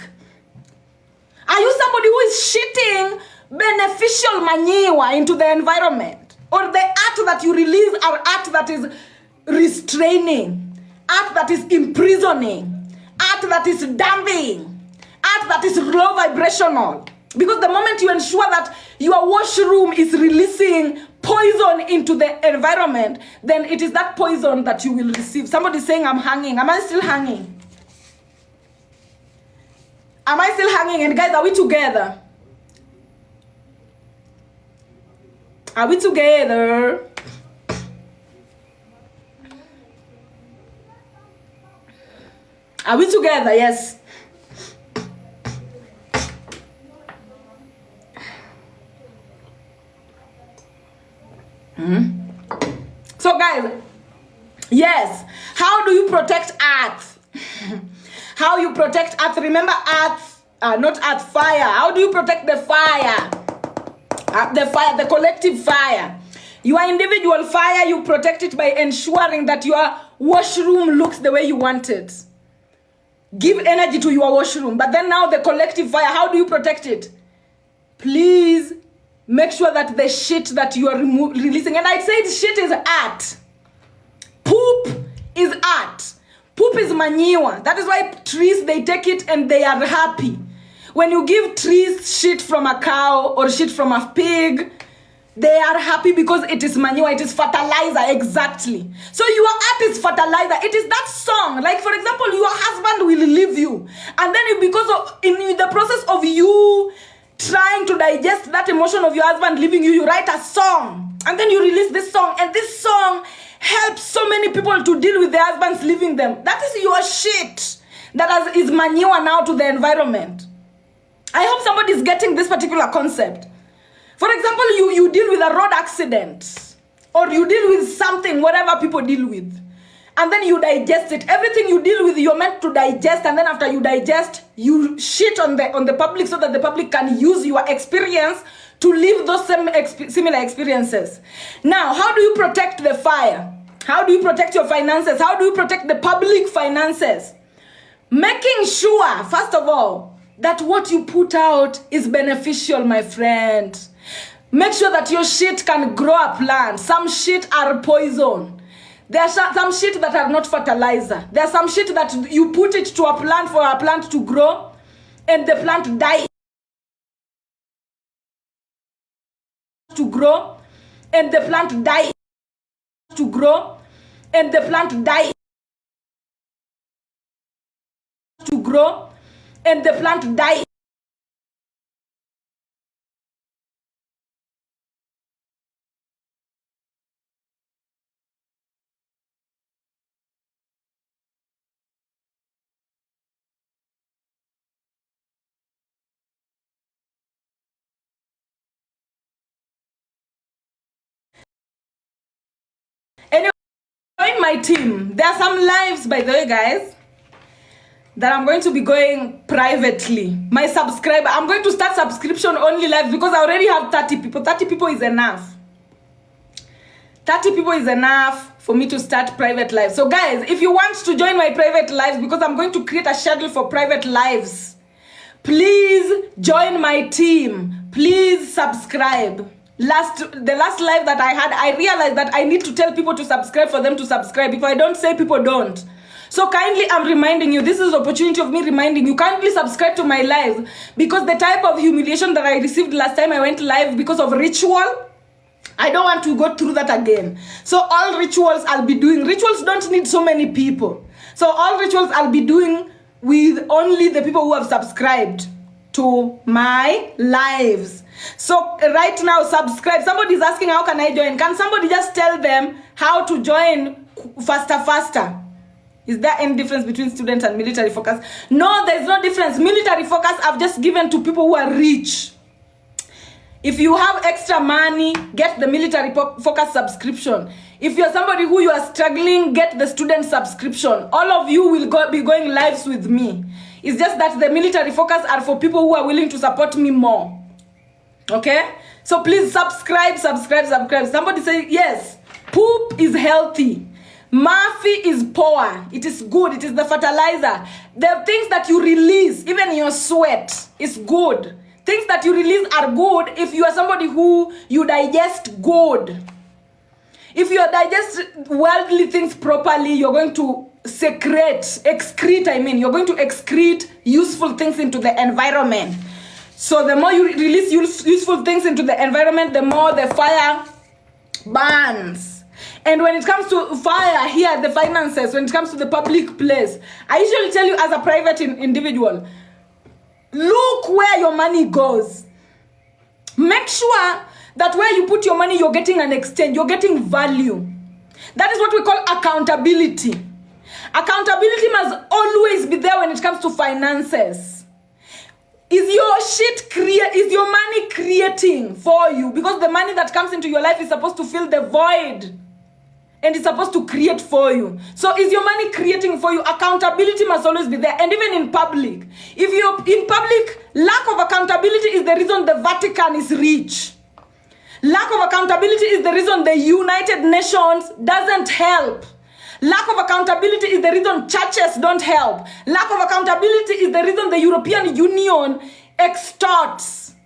Are you somebody who is shitting beneficial manure into the environment? Or the art that you release are art that is restraining, art that is imprisoning, art that is damping, art that is low vibrational? Because the moment you ensure that your washroom is releasing poison into the environment, then it is that poison that you will receive. Somebody saying, I'm hanging. Am I still hanging? Am I still hanging? And guys, are we together? Are we together? Are we together? Yes. So guys, yes, how do you protect earth? How you protect earth? Remember earth, not earth, fire. How do you protect the fire? The collective fire. Your individual fire, you protect it by ensuring that your washroom looks the way you want it. Give energy to your washroom. But then now the collective fire, how do you protect it? Please make sure that the shit that you are releasing, and I said shit is art. Poop is art. Poop is manure. That is why trees, they take it and they are happy. When you give trees shit from a cow or shit from a pig, they are happy because it is manure, it is fertilizer, exactly. So your art is fertilizer. It is that song. Like, for example, your husband will leave you. And then in the process of you trying to digest that emotion of your husband leaving you, you write a song. And then you release this song. And this song helps so many people to deal with their husbands leaving them. That is your shit. That is manure now to the environment. I hope somebody is getting this particular concept. For example, you deal with a road accident, or you deal with something, whatever people deal with, and then you digest it. Everything you deal with, you're meant to digest, and then after you digest, you shit on the public so that the public can use your experience to live those similar experiences. Now, how do you protect the fire? How do you protect your finances? How do you protect the public finances? Making sure, first of all, that what you put out is beneficial, my friend. Make sure that your shit can grow a plant. Some shit are poison. There are some shit that are not fertilizer. There are some shit that you put it to a plant for a plant to grow, and the plant dies to grow, and the plant dies to grow, and the plant dies to grow, and the plant dies. Anyway, join my team. There are some lives, by the way, guys, that I'm going to be going privately. My subscriber, I'm going to start subscription only live because I already have 30 people. 30 people is enough. 30 people is enough for me to start private live. So guys, if you want to join my private lives, because I'm going to create a schedule for private lives, please join my team. Please subscribe. The last live that I had, I realized that I need to tell people to subscribe for them to subscribe. If I don't say, people don't. So kindly, I'm reminding you, this is the opportunity of me reminding you, kindly subscribe to my live, because the type of humiliation that I received last time I went live because of ritual, I don't want to go through that again. So all rituals I'll be doing, rituals don't need so many people. So all rituals I'll be doing with only the people who have subscribed to my lives. So right now, subscribe. Somebody's asking, how can I join? Can somebody just tell them how to join faster? Is there any difference between student and military focus? No, there's no difference. Military focus I've just given to people who are rich. If you have extra money, get the military focus subscription. If you're somebody who you are struggling, get the student subscription. All of you will be going lives with me. It's just that the military focus are for people who are willing to support me more. Okay? So please subscribe. Somebody say, yes, poop is healthy. Murphy is power. It is good. It is the fertilizer. The things that you release, even your sweat, is good. Things that you release are good if you are somebody who you digest good. If you digest worldly things properly, you're going to you're going to excrete useful things into the environment. So the more you release useful things into the environment, the more the fire burns. And when it comes to fire here, the finances, when it comes to the public place, I usually tell you as a private individual, look where your money goes. Make sure that where you put your money, you're getting an exchange, you're getting value. That is what we call accountability. Accountability must always be there when it comes to finances. Is your money creating for you? Because the money that comes into your life is supposed to fill the void. And it's supposed to create for you. So is your money creating for you? Accountability must always be there. And even in public. If you're in public, lack of accountability is the reason the Vatican is rich. Lack of accountability is the reason the United Nations doesn't help. Lack of accountability is the reason churches don't help. Lack of accountability is the reason the European Union extorts.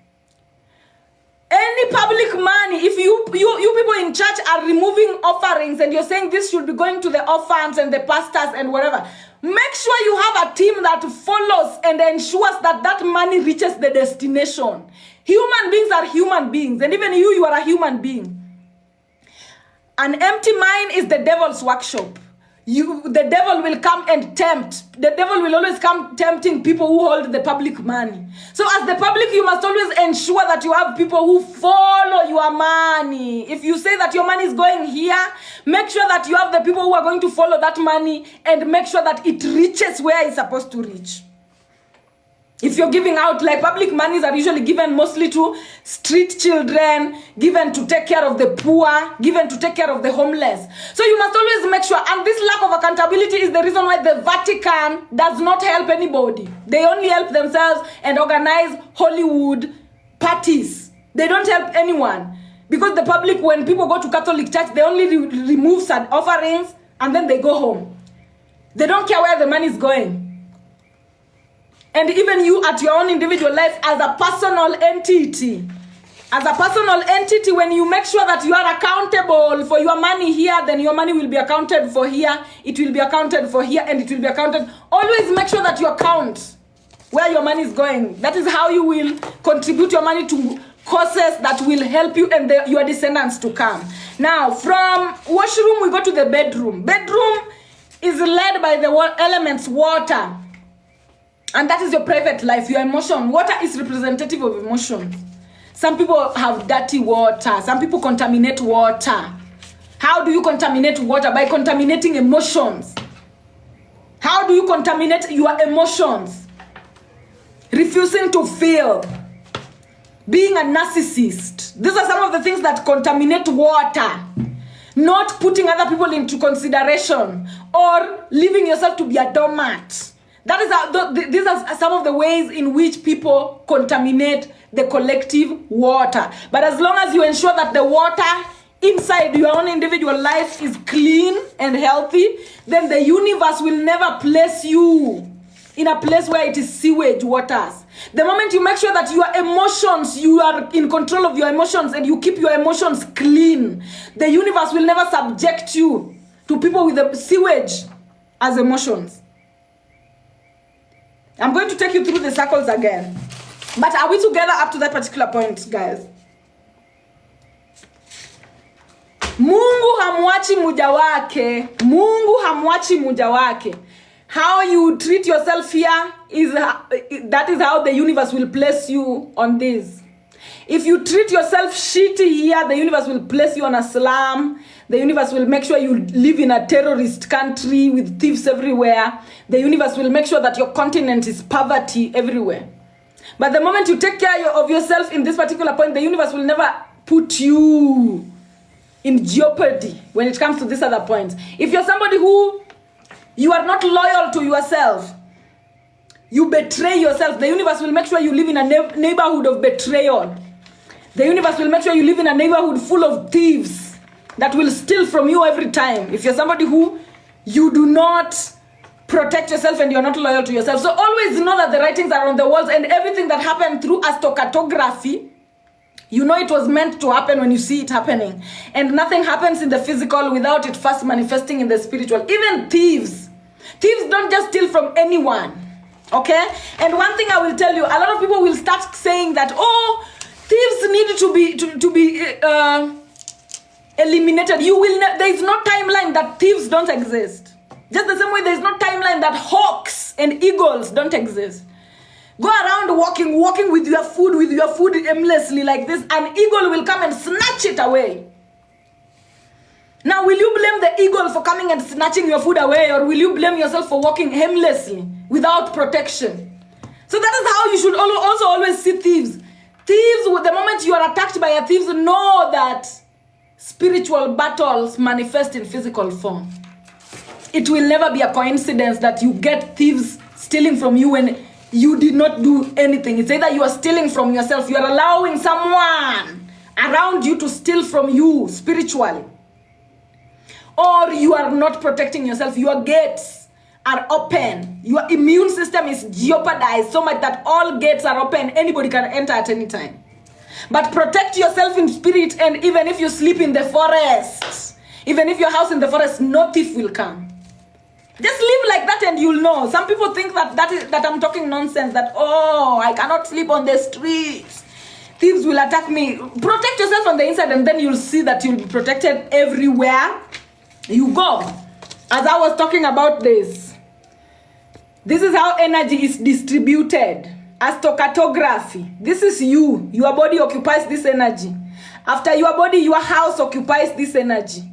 Any public money, if you people in church are removing offerings and you're saying this should be going to the orphans and the pastors and whatever, make sure you have a team that follows and ensures that that money reaches the destination. Human beings are human beings, and even you are a human being. An empty mind is the devil's workshop. The devil will come and tempt. The devil will always come tempting people who hold the public money. So as the public, you must always ensure that you have people who follow your money. If you say that your money is going here, make sure that you have the people who are going to follow that money and make sure that it reaches where it's supposed to reach. If you're giving out, like public monies are usually given mostly to street children, given to take care of the poor, given to take care of the homeless. So you must always make sure, and this lack of accountability is the reason why the Vatican does not help anybody. They only help themselves and organize Hollywood parties. They don't help anyone. Because the public, when people go to Catholic church, they only remove some offerings and then they go home. They don't care where the money is going. And even you at your own individual life as a personal entity, when you make sure that you are accountable for your money here, then your money will be accounted for here, it will be accounted for here, and it will be accounted. Always make sure that you account where your money is going. That is how you will contribute your money to causes that will help you and your descendants to come. Now, from washroom, we go to the bedroom. Bedroom is led by the elements water. And that is your private life, your emotion. Water is representative of emotions. Some people have dirty water. Some people contaminate water. How do you contaminate water? By contaminating emotions. How do you contaminate your emotions? Refusing to feel. Being a narcissist. These are some of the things that contaminate water. Not putting other people into consideration. Or leaving yourself to be a doormat. That is these are some of the ways in which people contaminate the collective water. But as long as you ensure that the water inside your own individual life is clean and healthy, then the universe will never place you in a place where it is sewage waters. The moment you make sure that your emotions, you are in control of your emotions and you keep your emotions clean, the universe will never subject you to people with the sewage as emotions. I'm going to take you through the circles again. But are we together up to that particular point, guys? Mungu hamwachi muja wake. Mungu hamwachi muja wake. How you treat yourself here that is how the universe will place you on this. If you treat yourself shitty here, the universe will place you on a slum. The universe will make sure you live in a terrorist country with thieves everywhere. The universe will make sure that your continent is poverty everywhere. But the moment you take care of yourself in this particular point, the universe will never put you in jeopardy when it comes to this other point. If you're somebody who you are not loyal to yourself, you betray yourself, the universe will make sure you live in a neighborhood of betrayal. The universe will make sure you live in a neighborhood full of thieves that will steal from you every time. If you're somebody who you do not protect yourself and you're not loyal to yourself. So always know that the writings are on the walls, and everything that happened through astrocartography, you know it was meant to happen when you see it happening. And nothing happens in the physical without it first manifesting in the spiritual. Even thieves. Thieves don't just steal from anyone. Okay? And one thing I will tell you, a lot of people will start saying that, oh, thieves need to be eliminated. There is no timeline that thieves don't exist. Just the same way there is no timeline that hawks and eagles don't exist. Go around walking with your food aimlessly like this. An eagle will come and snatch it away. Now, will you blame the eagle for coming and snatching your food away, or will you blame yourself for walking aimlessly without protection? So that is how you should also always see thieves. Thieves, the moment you are attacked by a thief, know that spiritual battles manifest in physical form. It will never be a coincidence that you get thieves stealing from you when you did not do anything. It's either you are stealing from yourself, you are allowing someone around you to steal from you spiritually, or you are not protecting yourself. Your gates are open. Your immune system is jeopardized so much that all gates are open. Anybody can enter at any time. But protect yourself in spirit, and even if you sleep in the forest, even if your house in the forest, no thief will come. Just live like that and you'll know. Some people think that I'm talking nonsense, that, oh, I cannot sleep on the streets. Thieves will attack me. Protect yourself on the inside, and then you'll see that you'll be protected everywhere you go. As I was talking about this is how energy is distributed. Astrocartography. This is you. Your body occupies this energy. After your body, your house occupies this energy.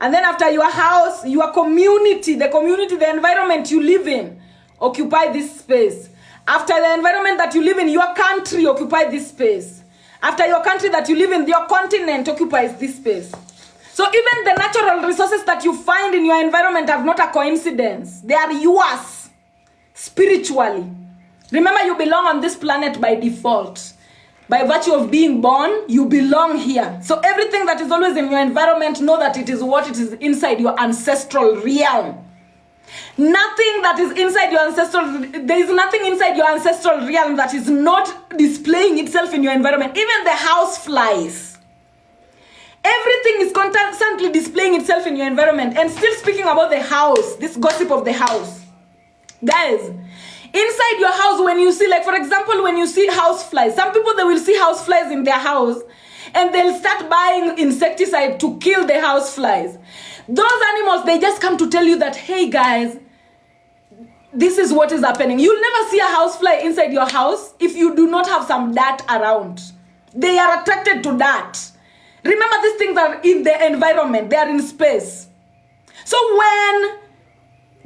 And then after your house, your community, the environment you live in, occupy this space. After the environment that you live in, your country occupies this space. After your country that you live in, your continent occupies this space. So even the natural resources that you find in your environment are not a coincidence. They are yours, spiritually. Remember, you belong on this planet by default. By virtue of being born, you belong here. So everything that is always in your environment, know that it is what it is inside your ancestral realm. Nothing that is inside your ancestral, there is nothing inside your ancestral realm that is not displaying itself in your environment. Even the house flies. Everything is constantly displaying itself in your environment. And still speaking about the house, this gossip of the house. Guys, inside your house, when you see, like for example, when you see house flies, some people, they will see house flies in their house and they'll start buying insecticide to kill the house flies. Those animals, they just come to tell you that, hey guys, this is what is happening. You'll never see a housefly inside your house if you do not have some dirt around. They are attracted to dirt. Remember, these things are in the environment. They are in space. So when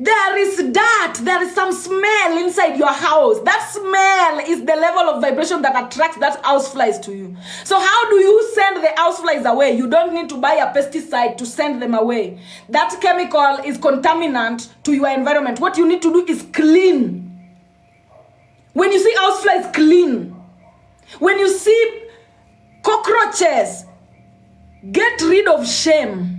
there is dirt, there is some smell inside your house. That smell is the level of vibration that attracts that houseflies to you. So how do you send the houseflies away? You don't need to buy a pesticide to send them away. That chemical is contaminant to your environment. What you need to do is clean. When you see houseflies, clean. When you see cockroaches, get rid of shame.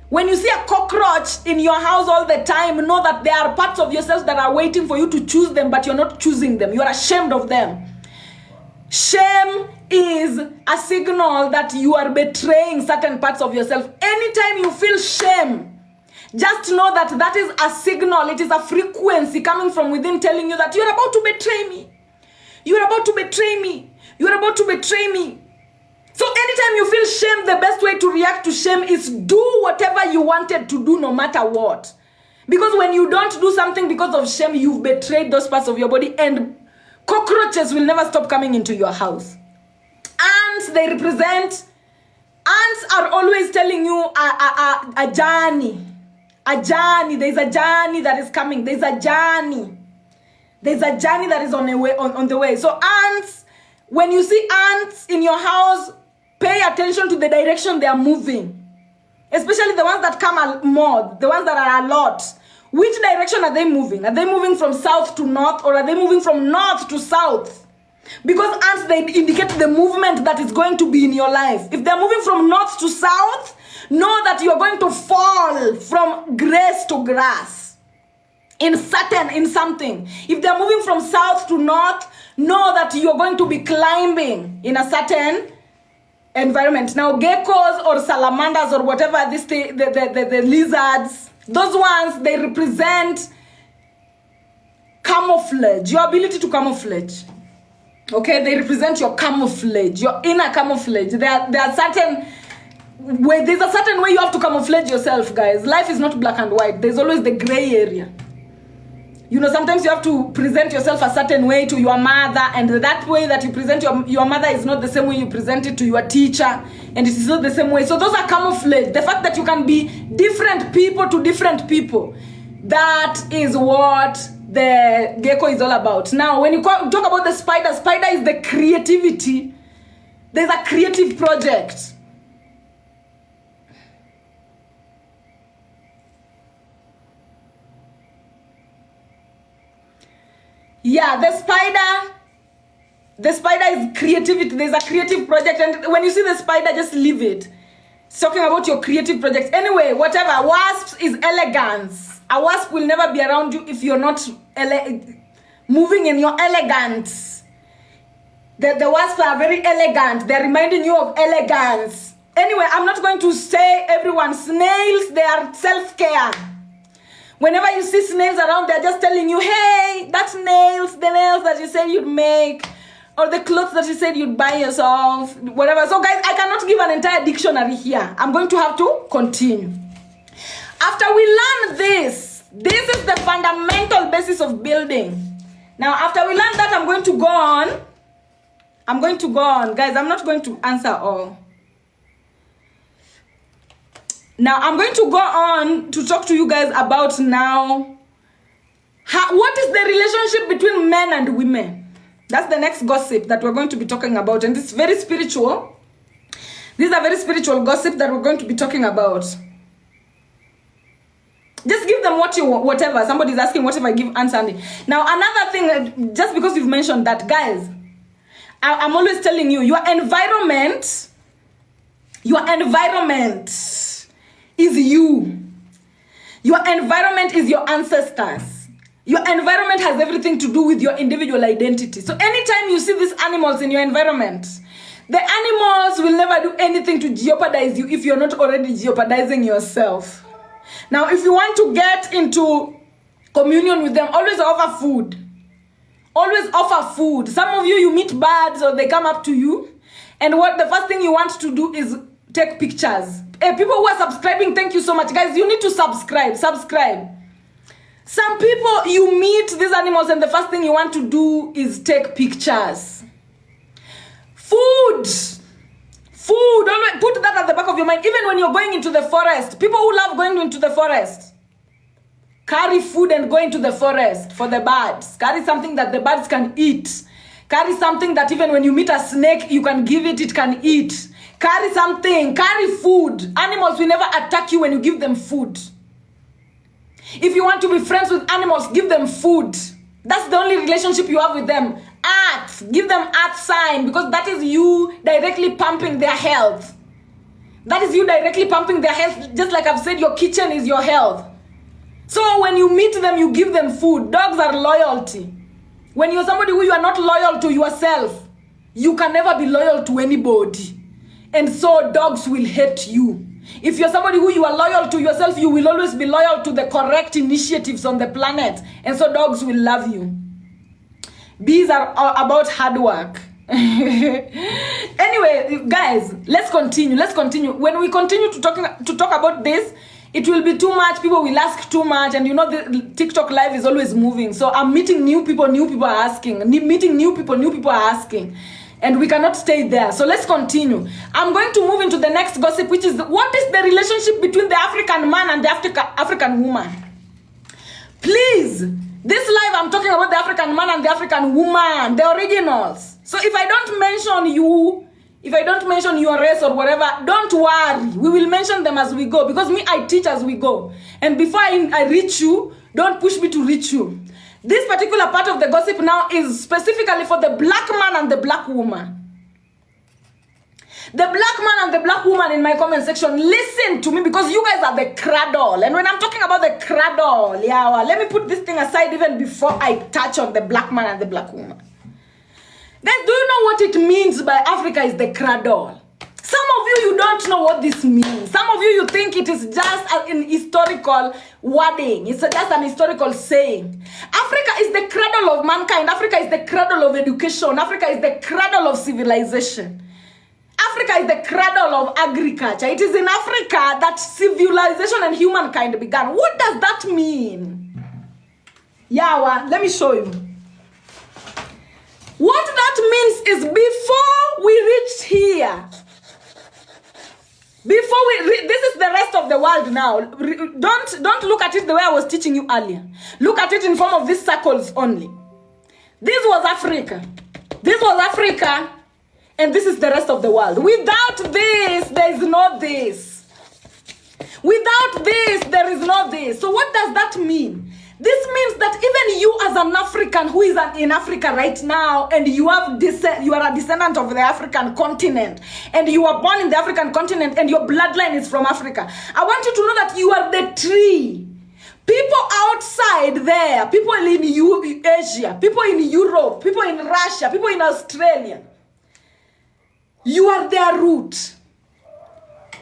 When you see a cockroach in your house all the time, know that there are parts of yourself that are waiting for you to choose them, but you're not choosing them. You are ashamed of them. Shame is a signal that you are betraying certain parts of yourself. Anytime you feel shame, just know that that is a signal. It is a frequency coming from within telling you that you're about to betray me. You're about to betray me. You're about to betray me. So anytime you feel shame, the best way to react to shame is do whatever you wanted to do no matter what. Because when you don't do something because of shame, you've betrayed those parts of your body, and cockroaches will never stop coming into your house. Ants, they represent, ants are always telling you a journey. A journey. There's a journey that is coming. There's a journey. There's a journey that is on the way. So ants, when you see ants in your house, pay attention to the direction they are moving. Especially the ones that come more, the ones that are a lot. Which direction are they moving? Are they moving from south to north, or are they moving from north to south? Because ants, they indicate the movement that is going to be in your life. If they're moving from north to south, know that you're going to fall from grace to grass. In something. If they're moving from south to north, know that you're going to be climbing in a certain environment. Now, geckos or salamanders or whatever, the lizards, those ones, they represent camouflage, your ability to camouflage. Okay, they represent your camouflage, your inner camouflage. There are certain way, there's a certain way you have to camouflage yourself, guys. Life is not black and white. There's always the gray area. You know, sometimes you have to present yourself a certain way to your mother, and that way that you present your mother is not the same way you present it to your teacher, and it is not the same way. So those are camouflage. The fact that you can be different people to different people, that is what the gecko is all about. Now, when you talk about the spider is the creativity. There's a creative project. Yeah, the spider is creativity. There's a creative project, and when you see the spider, just leave it. It's talking about your creative project. Anyway, whatever. Wasps is elegance. A wasp will never be around you if you're not moving in your elegance. The wasps are very elegant. They're reminding you of elegance. Anyway, I'm not going to say everyone. Snails, they are self-care. Whenever you see snails around, they're just telling you, hey, that's nails, the nails that you said you'd make, or the clothes that you said you'd buy yourself, whatever. So guys, I cannot give an entire dictionary here. I'm going to have to continue. After we learn this is the fundamental basis of building. Now, after we learn that, I'm going to go on. Guys, I'm not going to answer all. Now, I'm going to go on to talk to you guys about now What is the relationship between men and women? That's the next gossip that we're going to be talking about. And it's very spiritual. These are very spiritual gossip that we're going to be talking about. Just give them what you want, whatever. Somebody's asking what if I give answer. Now, another thing, just because you've mentioned that, guys, I'm always telling you, your environment is you. Your environment is your ancestors. Your environment has everything to do with your individual identity. So anytime you see these animals in your environment, the animals will never do anything to jeopardize you if you're not already jeopardizing yourself. Now, if you want to get into communion with them, always offer food. Always offer food. Some of you meet birds or they come up to you. And what the first thing you want to do is take pictures. Hey, people who are subscribing, thank you so much. Guys, you need to subscribe. Some people, you meet these animals and the first thing you want to do is take pictures. Food. Always put that at the back of your mind. Even when you're going into the forest, people who love going into the forest, carry food and go into the forest for the birds. Carry something that the birds can eat. Carry something that even when you meet a snake, you can give it can eat. Carry something, carry food. Animals will never attack you when you give them food. If you want to be friends with animals, give them food. That's the only relationship you have with them. Earth. Give them earth sign, because that is you directly pumping their health. That is you directly pumping their health. Just like I've said, your kitchen is your health. So when you meet them, you give them food. Dogs are loyalty. When you're somebody who you are not loyal to yourself, you can never be loyal to anybody. And so dogs will hate you. If you're somebody who you are loyal to yourself, you will always be loyal to the correct initiatives on the planet. And so dogs will love you. Bees are about hard work. Anyway, guys, let's continue. When we continue to talk about this, it will be too much. People will ask too much. And you know, the TikTok live is always moving. So I'm meeting new people are asking. Meeting new people are asking. And we cannot stay there. So let's continue. I'm going to move into the next gossip, which is what is the relationship between the African man and the African woman? Please, this live I'm talking about the African man and the African woman, the originals. So if I don't mention you, if I don't mention your race or whatever, don't worry. We will mention them as we go, because I teach as we go. And before I reach you, don't push me to reach you. This particular part of the gossip now is specifically for the black man and the black woman. The black man and the black woman in my comment section, listen to me, because you guys are the cradle. And when I'm talking about the cradle, let me put this thing aside even before I touch on the black man and the black woman. Guys, do you know what it means by Africa is the cradle? Some of you don't know what this means. Some of you think it is just an historical wording. It's just an historical saying. Africa is the cradle of mankind. Africa is the cradle of education. Africa is the cradle of civilization. Africa is the cradle of agriculture. It is in Africa that civilization and humankind began. What does that mean? Yawa, let me show you. What that means is before we reached here, this is the rest of the world now. Don't look at it the way I was teaching you earlier. Look at it in form of these circles only. This was Africa. This was Africa. And this is the rest of the world. Without this, there is no this. Without this, there is no this. So what does that mean? This means that even you as an African who is in Africa right now, and you are a descendant of the African continent, and you are born in the African continent, and your bloodline is from Africa. I want you to know that you are the tree. People outside there, people in Asia, people in Europe, people in Russia, people in Australia, you are their root.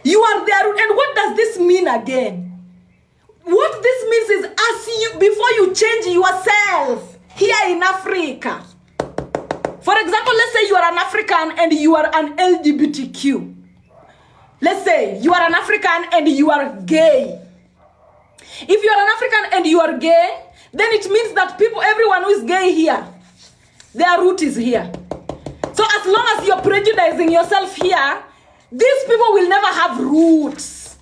You are their root. And what does this mean again? What this means is before you change yourself here in Africa. For example, let's say you are an African and you are an LGBTQ. Let's say you are an African and you are gay. If you are an African and you are gay, then it means that everyone who is gay here, their root is here. So as long as you're prejudicing yourself here, these people will never have roots.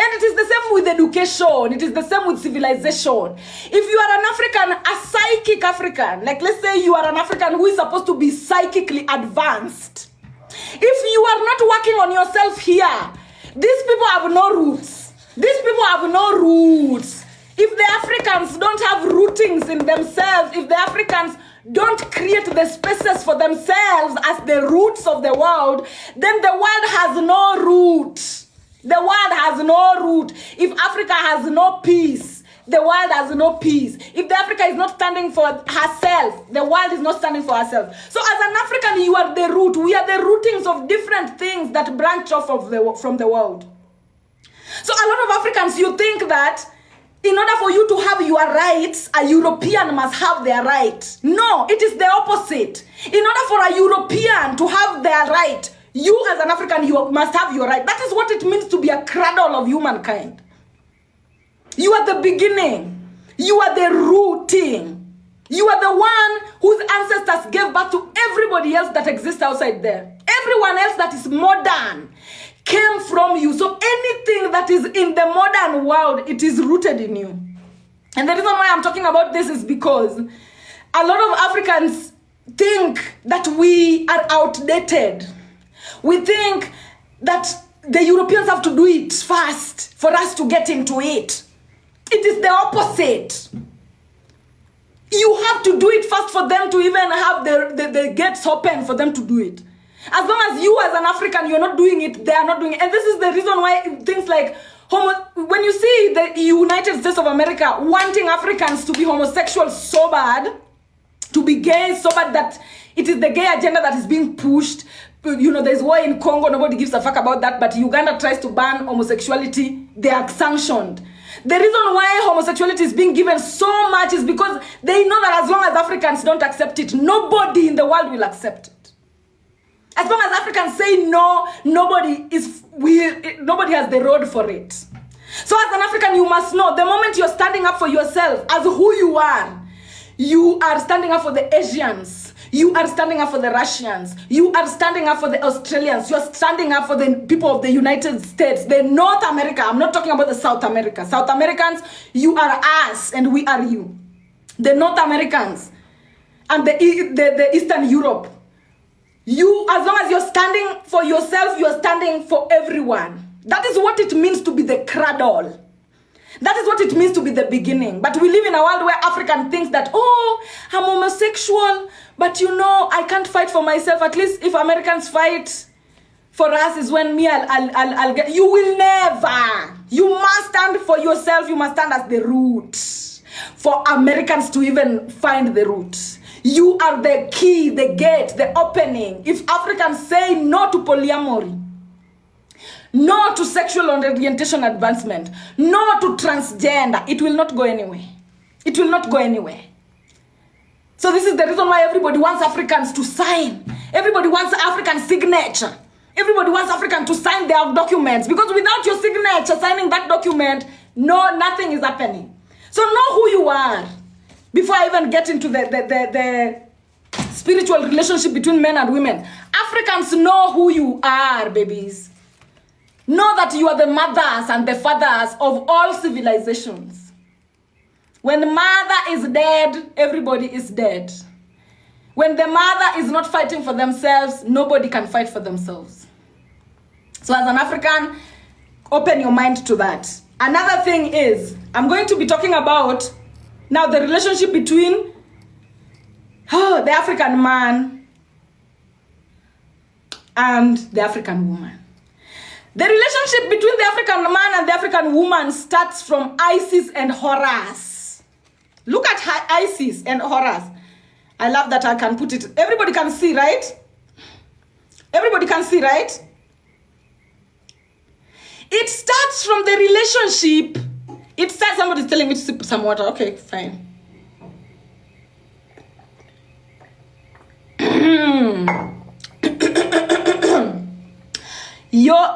And it is the same with education. It is the same with civilization. If you are an African, a psychic African, like let's say you are an African who is supposed to be psychically advanced. If you are not working on yourself here, these people have no roots. These people have no roots. If the Africans don't have rootings in themselves, if the Africans don't create the spaces for themselves as the roots of the world, then the world has no root. The world has no root. If Africa has no peace, the world has no peace. If the Africa is not standing for herself, the world is not standing for herself. So as an African, you are the root. We are the rootings of different things that branch off of from the world. So a lot of Africans, you think that in order for you to have your rights, a European must have their right. No, it is the opposite. In order for a European to have their right, you as an African, you must have your right. That is what it means to be a cradle of humankind. You are the beginning. You are the rooting. You are the one whose ancestors gave birth to everybody else that exists outside there. Everyone else that is modern came from you. So anything that is in the modern world, it is rooted in you. And the reason why I'm talking about this is because a lot of Africans think that we are outdated. We think that the Europeans have to do it first for us to get into it. It is the opposite. You have to do it first for them to even have the gates open for them to do it. As long as you as an African, you're not doing it, they are not doing it. And this is the reason why things like, when you see the United States of America wanting Africans to be homosexual so bad, to be gay so bad that it is the gay agenda that is being pushed. You know, there's war in Congo, nobody gives a fuck about that, but Uganda tries to ban homosexuality, they are sanctioned. The reason why homosexuality is being given so much is because they know that as long as Africans don't accept it, nobody in the world will accept it. As long as Africans say no, nobody has the road for it. So as an African, you must know, the moment you're standing up for yourself as who you are standing up for the Asians. You are standing up for the Russians. You are standing up for the Australians. You're standing up for the people of the United States, the North America. I'm not talking about the South America. South Americans, you are us and we are you. The North Americans and the Eastern Europe. You, as long as you're standing for yourself, you're standing for everyone. That is what it means to be the cradle. That is what it means to be the beginning. But we live in a world where African thinks that, oh, I'm homosexual, but you know, I can't fight for myself. At least if Americans fight for us is when me, I'll get. You will never. You must stand for yourself. You must stand as the root for Americans to even find the root. You are the key, the gate, the opening. If Africans say no to polyamory, no to sexual orientation advancement, no to transgender, it will not go anywhere. It will not go anywhere. So this is the reason why everybody wants Africans to sign. Everybody wants African signature. Everybody wants Africans to sign their documents, because without your signature signing that document, no, nothing is happening. So know who you are before I even get into the spiritual relationship between men and women. Africans, know who you are, babies. Know that you are the mothers and the fathers of all civilizations. When the mother is dead, everybody is dead. When the mother is not fighting for themselves, nobody can fight for themselves. So as an African, open your mind to that. Another thing is, I'm going to be talking about now the relationship between the African man and the African woman. The relationship between the African man and the African woman starts from Isis and Horus. Look at Isis and Horus. I love that I can put it. Everybody can see, right? Everybody can see, right? It starts from the relationship. It starts, somebody's telling me to sip some water. Okay, fine.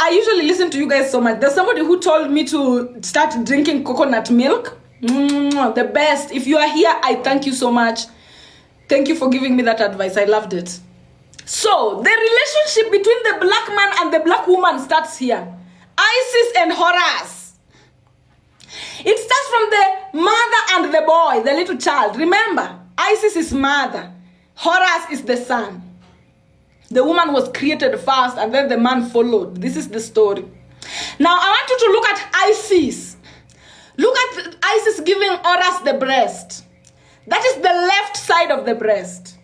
I usually listen to you guys so much. There's somebody who told me to start drinking coconut milk. The best. If you are here, I thank you so much. Thank you for giving me that advice. I loved it. So, the relationship between the black man and the black woman starts here. Isis and Horus. It starts from the mother and the boy, the little child. Remember, Isis is mother. Horus is the son. The woman was created first and then the man followed. This is the story. Now, I want you to look at Isis. Look at Isis giving Horus the breast. That is the left side of the breast.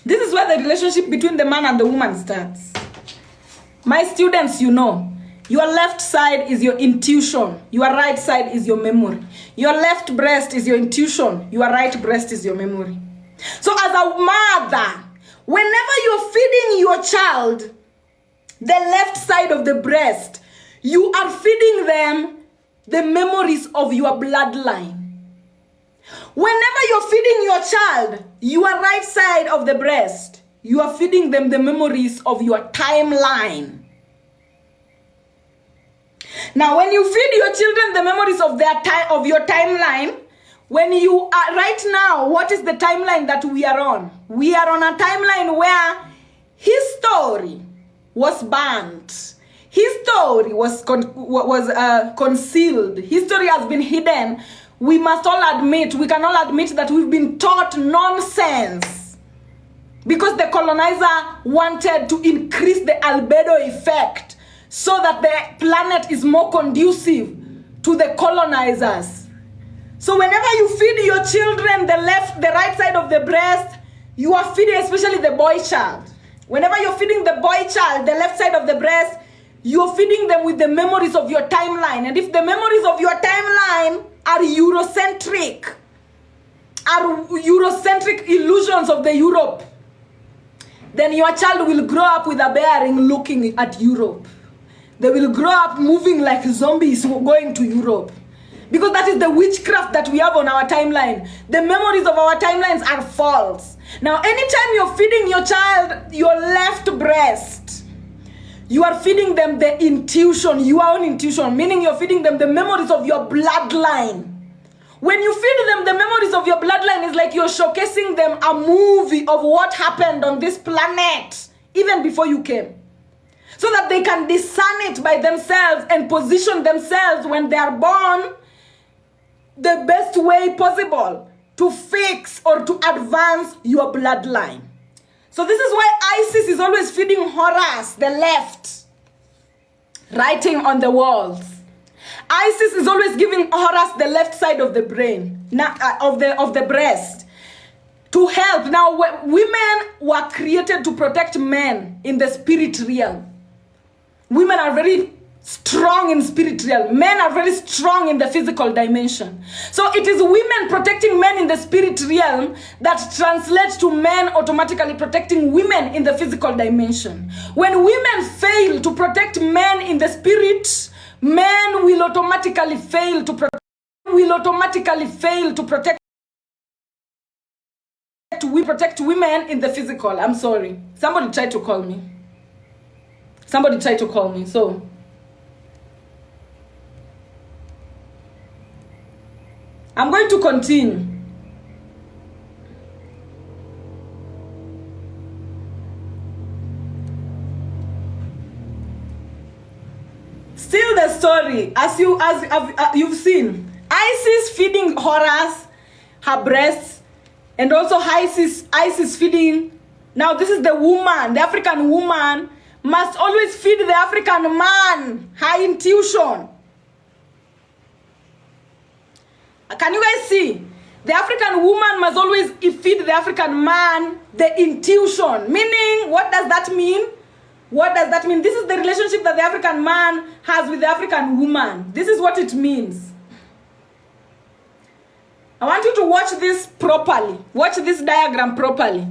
This is where the relationship between the man and the woman starts. My students, you know, your left side is your intuition. Your right side is your memory. Your left breast is your intuition. Your right breast is your memory. So as a mother, whenever you're feeding your child the left side of the breast, you are feeding them the memories of your bloodline. Whenever you're feeding your child your right side of the breast, you are feeding them the memories of your timeline. Now, when you feed your children the memories of your timeline, when you are right now, what is the timeline that we are on? We are on a timeline where his story was burnt. His story was concealed. His story has been hidden. We can all admit that we've been taught nonsense because the colonizer wanted to increase the albedo effect so that the planet is more conducive to the colonizers. So whenever you feed your children the right side of the breast, you are feeding especially the boy child. Whenever you're feeding the boy child the left side of the breast, you're feeding them with the memories of your timeline. And if the memories of your timeline are Eurocentric illusions of the Europe, then your child will grow up with a bearing looking at Europe. They will grow up moving like zombies going to Europe. Because that is the witchcraft that we have on our timeline. The memories of our timelines are false. Now, anytime you're feeding your child your left breast, you are feeding them the intuition, your own intuition, meaning you're feeding them the memories of your bloodline. When you feed them the memories of your bloodline, it's like you're showcasing them a movie of what happened on this planet, even before you came. So that they can discern it by themselves and position themselves when they are born the best way possible to fix or to advance your bloodline. So this is why Isis is always feeding Horus the left, writing on the walls. Isis is always giving Horus the left side of the brain, of the breast, to help. Now, women were created to protect men in the spirit realm. Women are very strong in spirit realm. Men are very strong in the physical dimension. So it is women protecting men in the spirit realm that translates to men automatically protecting women in the physical dimension. When women fail to protect men in the spirit, men will automatically fail to protect we protect women in the physical. I'm sorry. Somebody tried to call me. So I'm going to continue. Still the story, as you've seen, Isis feeding Horus her breasts, and also Isis feeding. Now this is the woman, the African woman must always feed the African man her intuition. Can you guys see? The African woman must always feed the African man the intuition. Meaning, what does that mean? This is the relationship that the African man has with the African woman. This is what it means. I want you to watch this properly. Watch this diagram properly.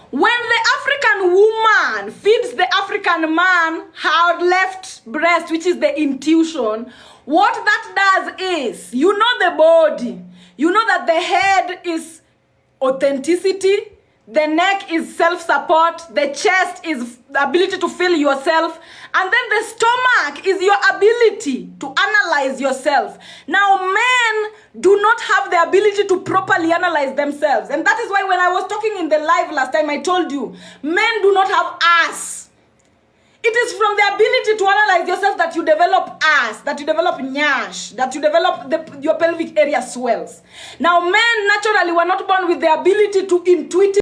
When the African woman feeds the African man her left breast, which is the intuition, what that does is, you know the body. You know that the head is authenticity, the neck is self-support, the chest is the ability to feel yourself, and then the stomach is your ability to analyze yourself. Now, men do not have the ability to properly analyze themselves. And that is why when I was talking in the live last time, I told you, men do not have us. It is from the ability to analyze yourself that you develop ass, that you develop nyash, that you develop your pelvic area swells. Now, men naturally were not born with the ability to intuitively.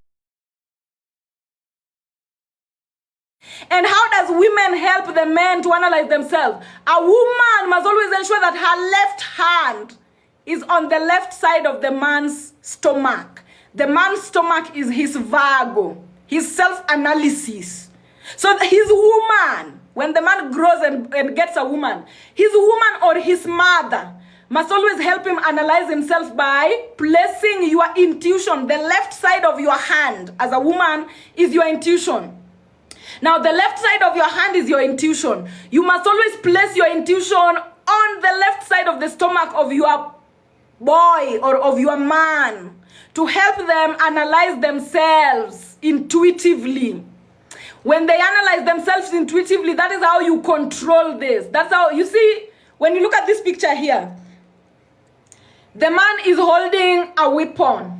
And how does women help the men to analyze themselves? A woman must always ensure that her left hand is on the left side of the man's stomach. The man's stomach is his vago, his self-analysis. So his woman, when the man grows and gets a woman, his woman or his mother must always help him analyze himself by placing your intuition. The left side of your hand as a woman is your intuition. Now, the left side of your hand is your intuition. You must always place your intuition on the left side of the stomach of your boy or of your man to help them analyze themselves intuitively. When they analyze themselves intuitively, that is how you control this. That's how, you see, when you look at this picture here, the man is holding a weapon.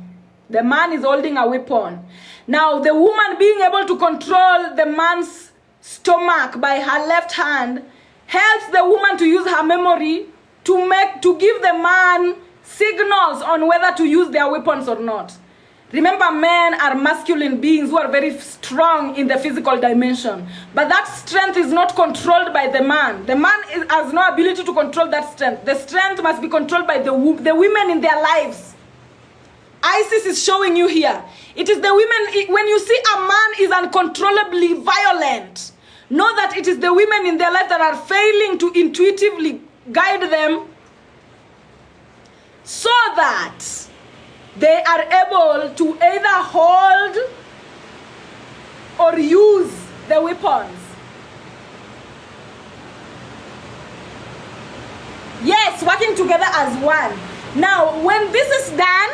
The man is holding a weapon. Now, the woman being able to control the man's stomach by her left hand helps the woman to use her memory to give the man signals on whether to use their weapons or not. Remember, men are masculine beings who are very strong in the physical dimension. But that strength is not controlled by the man. The man has no ability to control that strength. The strength must be controlled by the women in their lives. Isis is showing you here. It is the women, when you see a man is uncontrollably violent, know that it is the women in their life that are failing to intuitively guide them so that they are able to either hold or use the weapons. Yes, working together as one. Now, when this is done,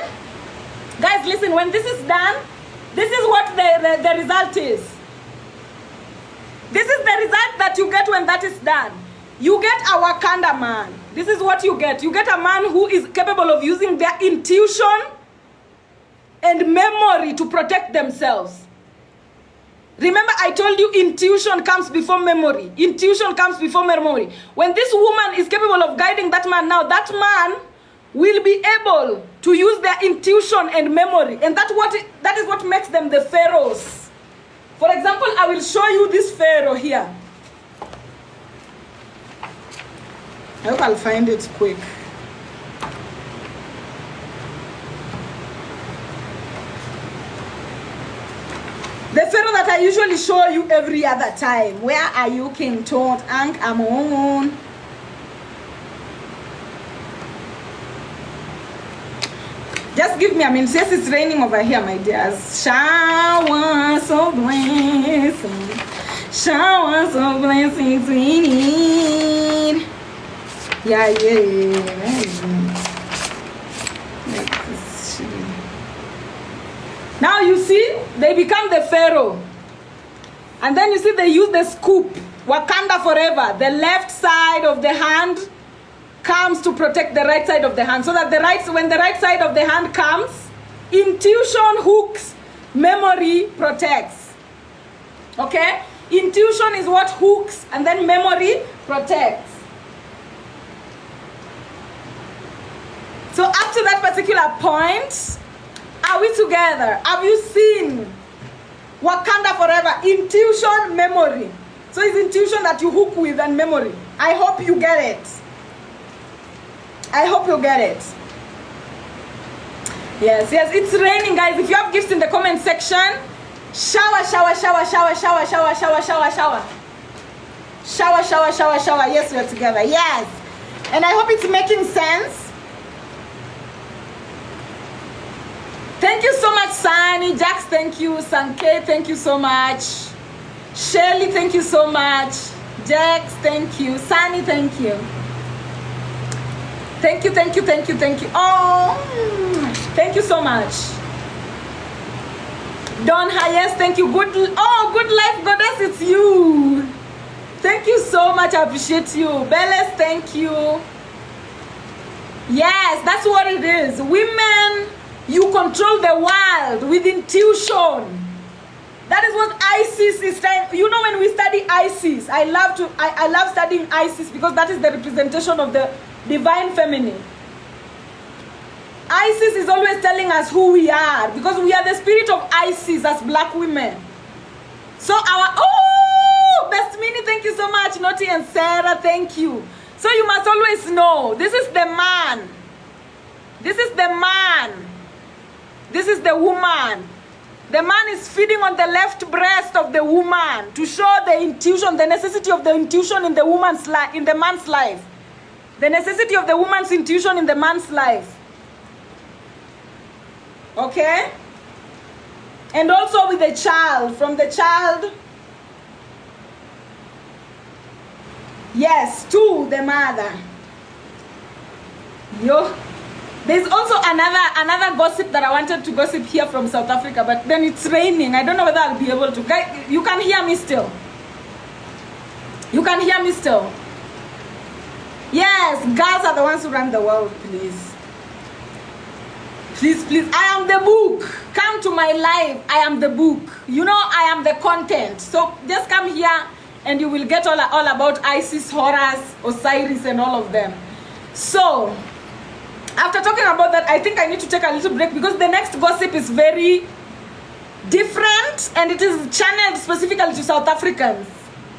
guys, listen, when this is done, this is what the result is. This is the result that you get when that is done. You get a Wakanda man. This is what you get. You get a man who is capable of using their intuition and memory to protect themselves. Remember, I told you intuition comes before memory. Intuition comes before memory. When this woman is capable of guiding that man now, that man will be able to use their intuition and memory. And that is what makes them the pharaohs. For example, I will show you this pharaoh here. I hope I'll find it quick. The pharaoh that I usually show you every other time. Where are you, King Tut Ankh Amun? Just give me a minute. Yes, it's raining over here, my dears. Showers of blessings. Showers of blessings we need. Yeah. Now you see, they become the pharaoh. And then you see they use the scoop. Wakanda forever. The left side of the hand comes to protect the right side of the hand. So that when the right side of the hand comes, intuition hooks, memory protects. Okay? Intuition is what hooks and then memory protects. So up to that particular point, are we together? Have you seen Wakanda forever? Intuition, memory. So it's intuition that you hook with and memory. I hope you get it. I hope you get it. Yes, it's raining, guys. If you have gifts in the comment section, shower. Yes, we're together. Yes. And I hope it's making sense. Thank you so much, Sani. Jax, thank you. Sanke, thank you so much. Shelly, thank you so much. Jax, thank you. Sani, thank you. Thank you. Oh, thank you so much. Don Hayes, thank you. Good life goddess, it's you. Thank you so much. I appreciate you. Beles, thank you. Yes, that's what it is. Women, you control the world with intuition. That is what Isis is trying. You know, when we study Isis, I love studying Isis because that is the representation of the divine feminine. Isis is always telling us who we are because we are the spirit of Isis as black women. So Best Mini, thank you so much. Naughty and Sarah, thank you. So you must always know, this is the man. This is the man. This is the woman. The man is feeding on the left breast of the woman to show the intuition, the necessity of the intuition in the woman's life, in the man's life. The necessity of the woman's intuition in the man's life. Okay? And also with the child, from the child, yes, to the mother. There's also another gossip that I wanted to gossip here from South Africa, but then it's raining. I don't know whether I'll be able to. Guys, you can hear me still. You can hear me still. Yes, girls are the ones who run the world, please. Please, please. I am the book. Come to my live. I am the book. You know, I am the content. So just come here and you will get all about Isis, Horus, Osiris, and all of them. So, after talking about that, I think I need to take a little break because the next gossip is very different and it is channeled specifically to South Africans.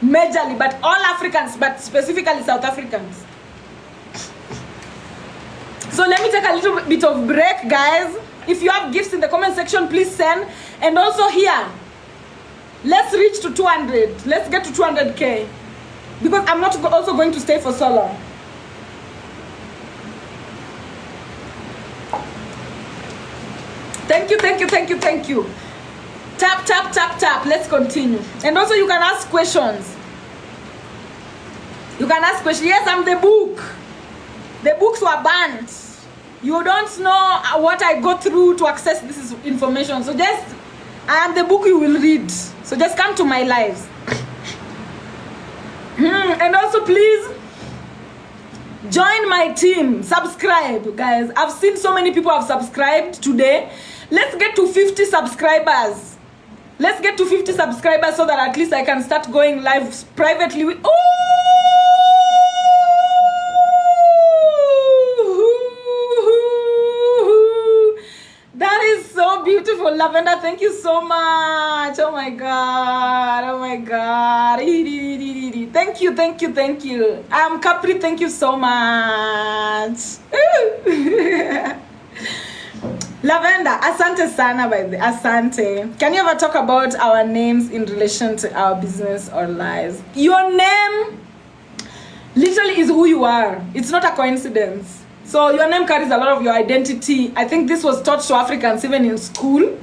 Majorly, but all Africans, but specifically South Africans. So let me take a little bit of break, guys. If you have gifts in the comment section, please send. And also here, let's reach to 200. Let's get to 200K. Because I'm not also going to stay for so long. Thank you, thank you, thank you, thank you. Tap, tap, tap, tap. Let's continue. And also you can ask questions. You can ask questions. Yes, I'm the book. The books were banned. You don't know what I go through to access this information. So just, I am the book you will read. So just come to my lives. And also please, join my team. Subscribe, guys. I've seen so many people have subscribed today. Let's get to 50 subscribers. Let's get to 50 subscribers so that at least I can start going live privately with... That is so beautiful. Lavender, thank you so much. Oh my God. Oh my God. Thank you, thank you, thank you. Capri, thank you so much. Lavender, asante sana by the asante. Can you ever talk about our names in relation to our business or lives? Your name literally is who you are. It's not a coincidence. So your name carries a lot of your identity. I think this was taught to Africans even in school.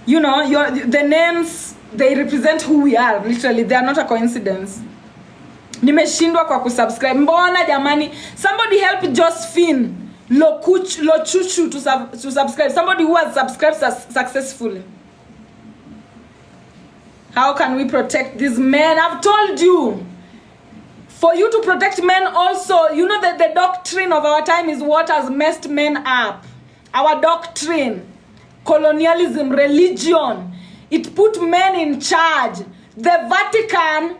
You know, the names, they represent who we are. Literally, they are not a coincidence. Nimeshindwa kwa kusubscribe. Mbona jamani, somebody help Josephine Lochuchu to subscribe. Somebody who has subscribed successfully. How can we protect these men? I've told you. For you to protect men also, you know that the doctrine of our time is what has messed men up. Our doctrine, colonialism, religion, it put men in charge. The Vatican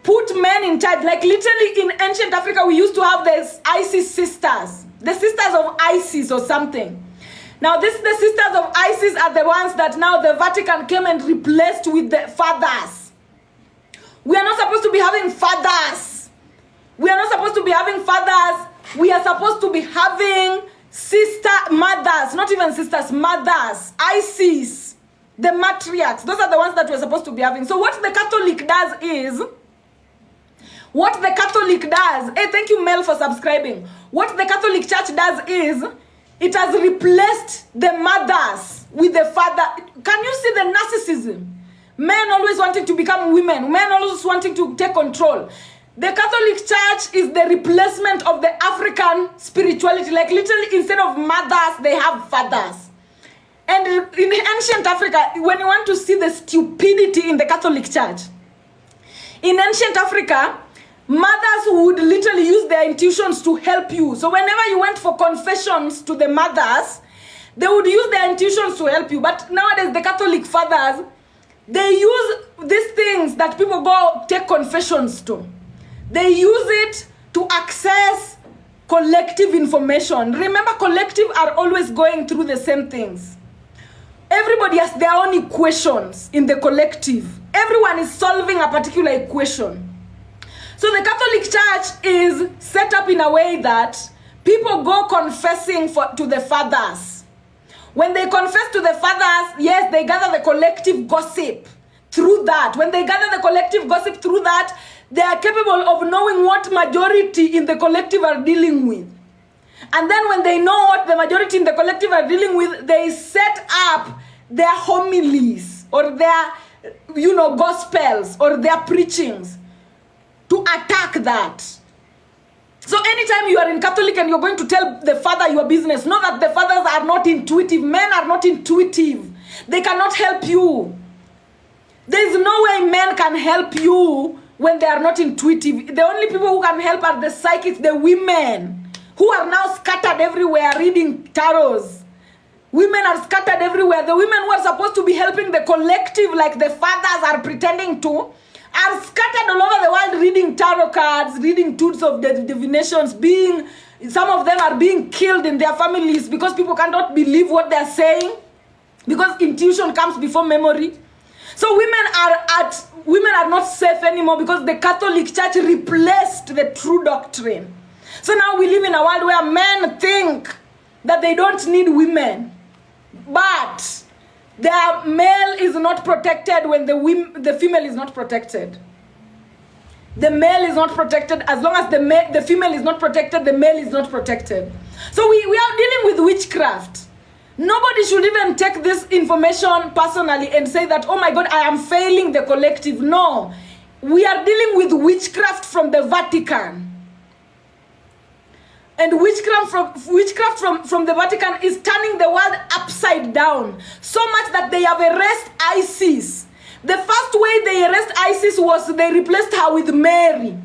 put men in charge. Like literally in ancient Africa, we used to have the Isis sisters. The sisters of Isis or something. Now the sisters of Isis are the ones that now the Vatican came and replaced with the fathers. We are not supposed to be having fathers. We are not supposed to be having fathers. We are supposed to be having mothers, not even sisters, mothers, Isis, the matriarchs. Those are the ones that we're supposed to be having. So what the Catholic does is, hey, thank you Mel for subscribing. What the Catholic Church does is, it has replaced the mothers with the father. Can you see the narcissism? Men always wanting to become women. Men always wanting to take control. The Catholic Church is the replacement of the African spirituality. Like literally, instead of mothers, they have fathers. And in ancient Africa, when you want to see the stupidity in the Catholic Church, in ancient Africa, mothers would literally use their intuitions to help you. So whenever you went for confessions to the mothers, they would use their intuitions to help you. But nowadays, the Catholic fathers, They use these things that people go take confessions to. They use it to access collective information. Remember, collective are always going through the same things. Everybody has their own equations in the collective. Everyone is solving a particular equation. So the Catholic Church is set up in a way that people go confessing to the fathers. When they confess to the fathers, yes, they gather the collective gossip through that. When they gather the collective gossip through that, they are capable of knowing what majority in the collective are dealing with. And then when they know what the majority in the collective are dealing with, they set up their homilies or their, gospels or their preachings to attack that. So anytime you are in Catholic and you're going to tell the father your business, know that the fathers are not intuitive. Men are not intuitive. They cannot help you. There's no way men can help you when they are not intuitive. The only people who can help are the psychics, the women, who are now scattered everywhere reading tarots. Women are scattered everywhere. The women who are supposed to be helping the collective like the fathers are pretending to, are scattered all over the world reading tarot cards, reading tools of the divinations, some of them are being killed in their families because people cannot believe what they're saying, because intuition comes before memory. So women are not safe anymore because the Catholic Church replaced the true doctrine. So now we live in a world where men think that they don't need women, but their male is not protected when the female is not protected. The male is not protected. As long as the female is not protected, the male is not protected. So we are dealing with witchcraft. Nobody should even take this information personally and say that, oh my God, I am failing the collective. No, we are dealing with witchcraft from the Vatican. And witchcraft from the Vatican is turning the world upside down. So much that they have erased Isis. The first way they erased Isis was they replaced her with Mary.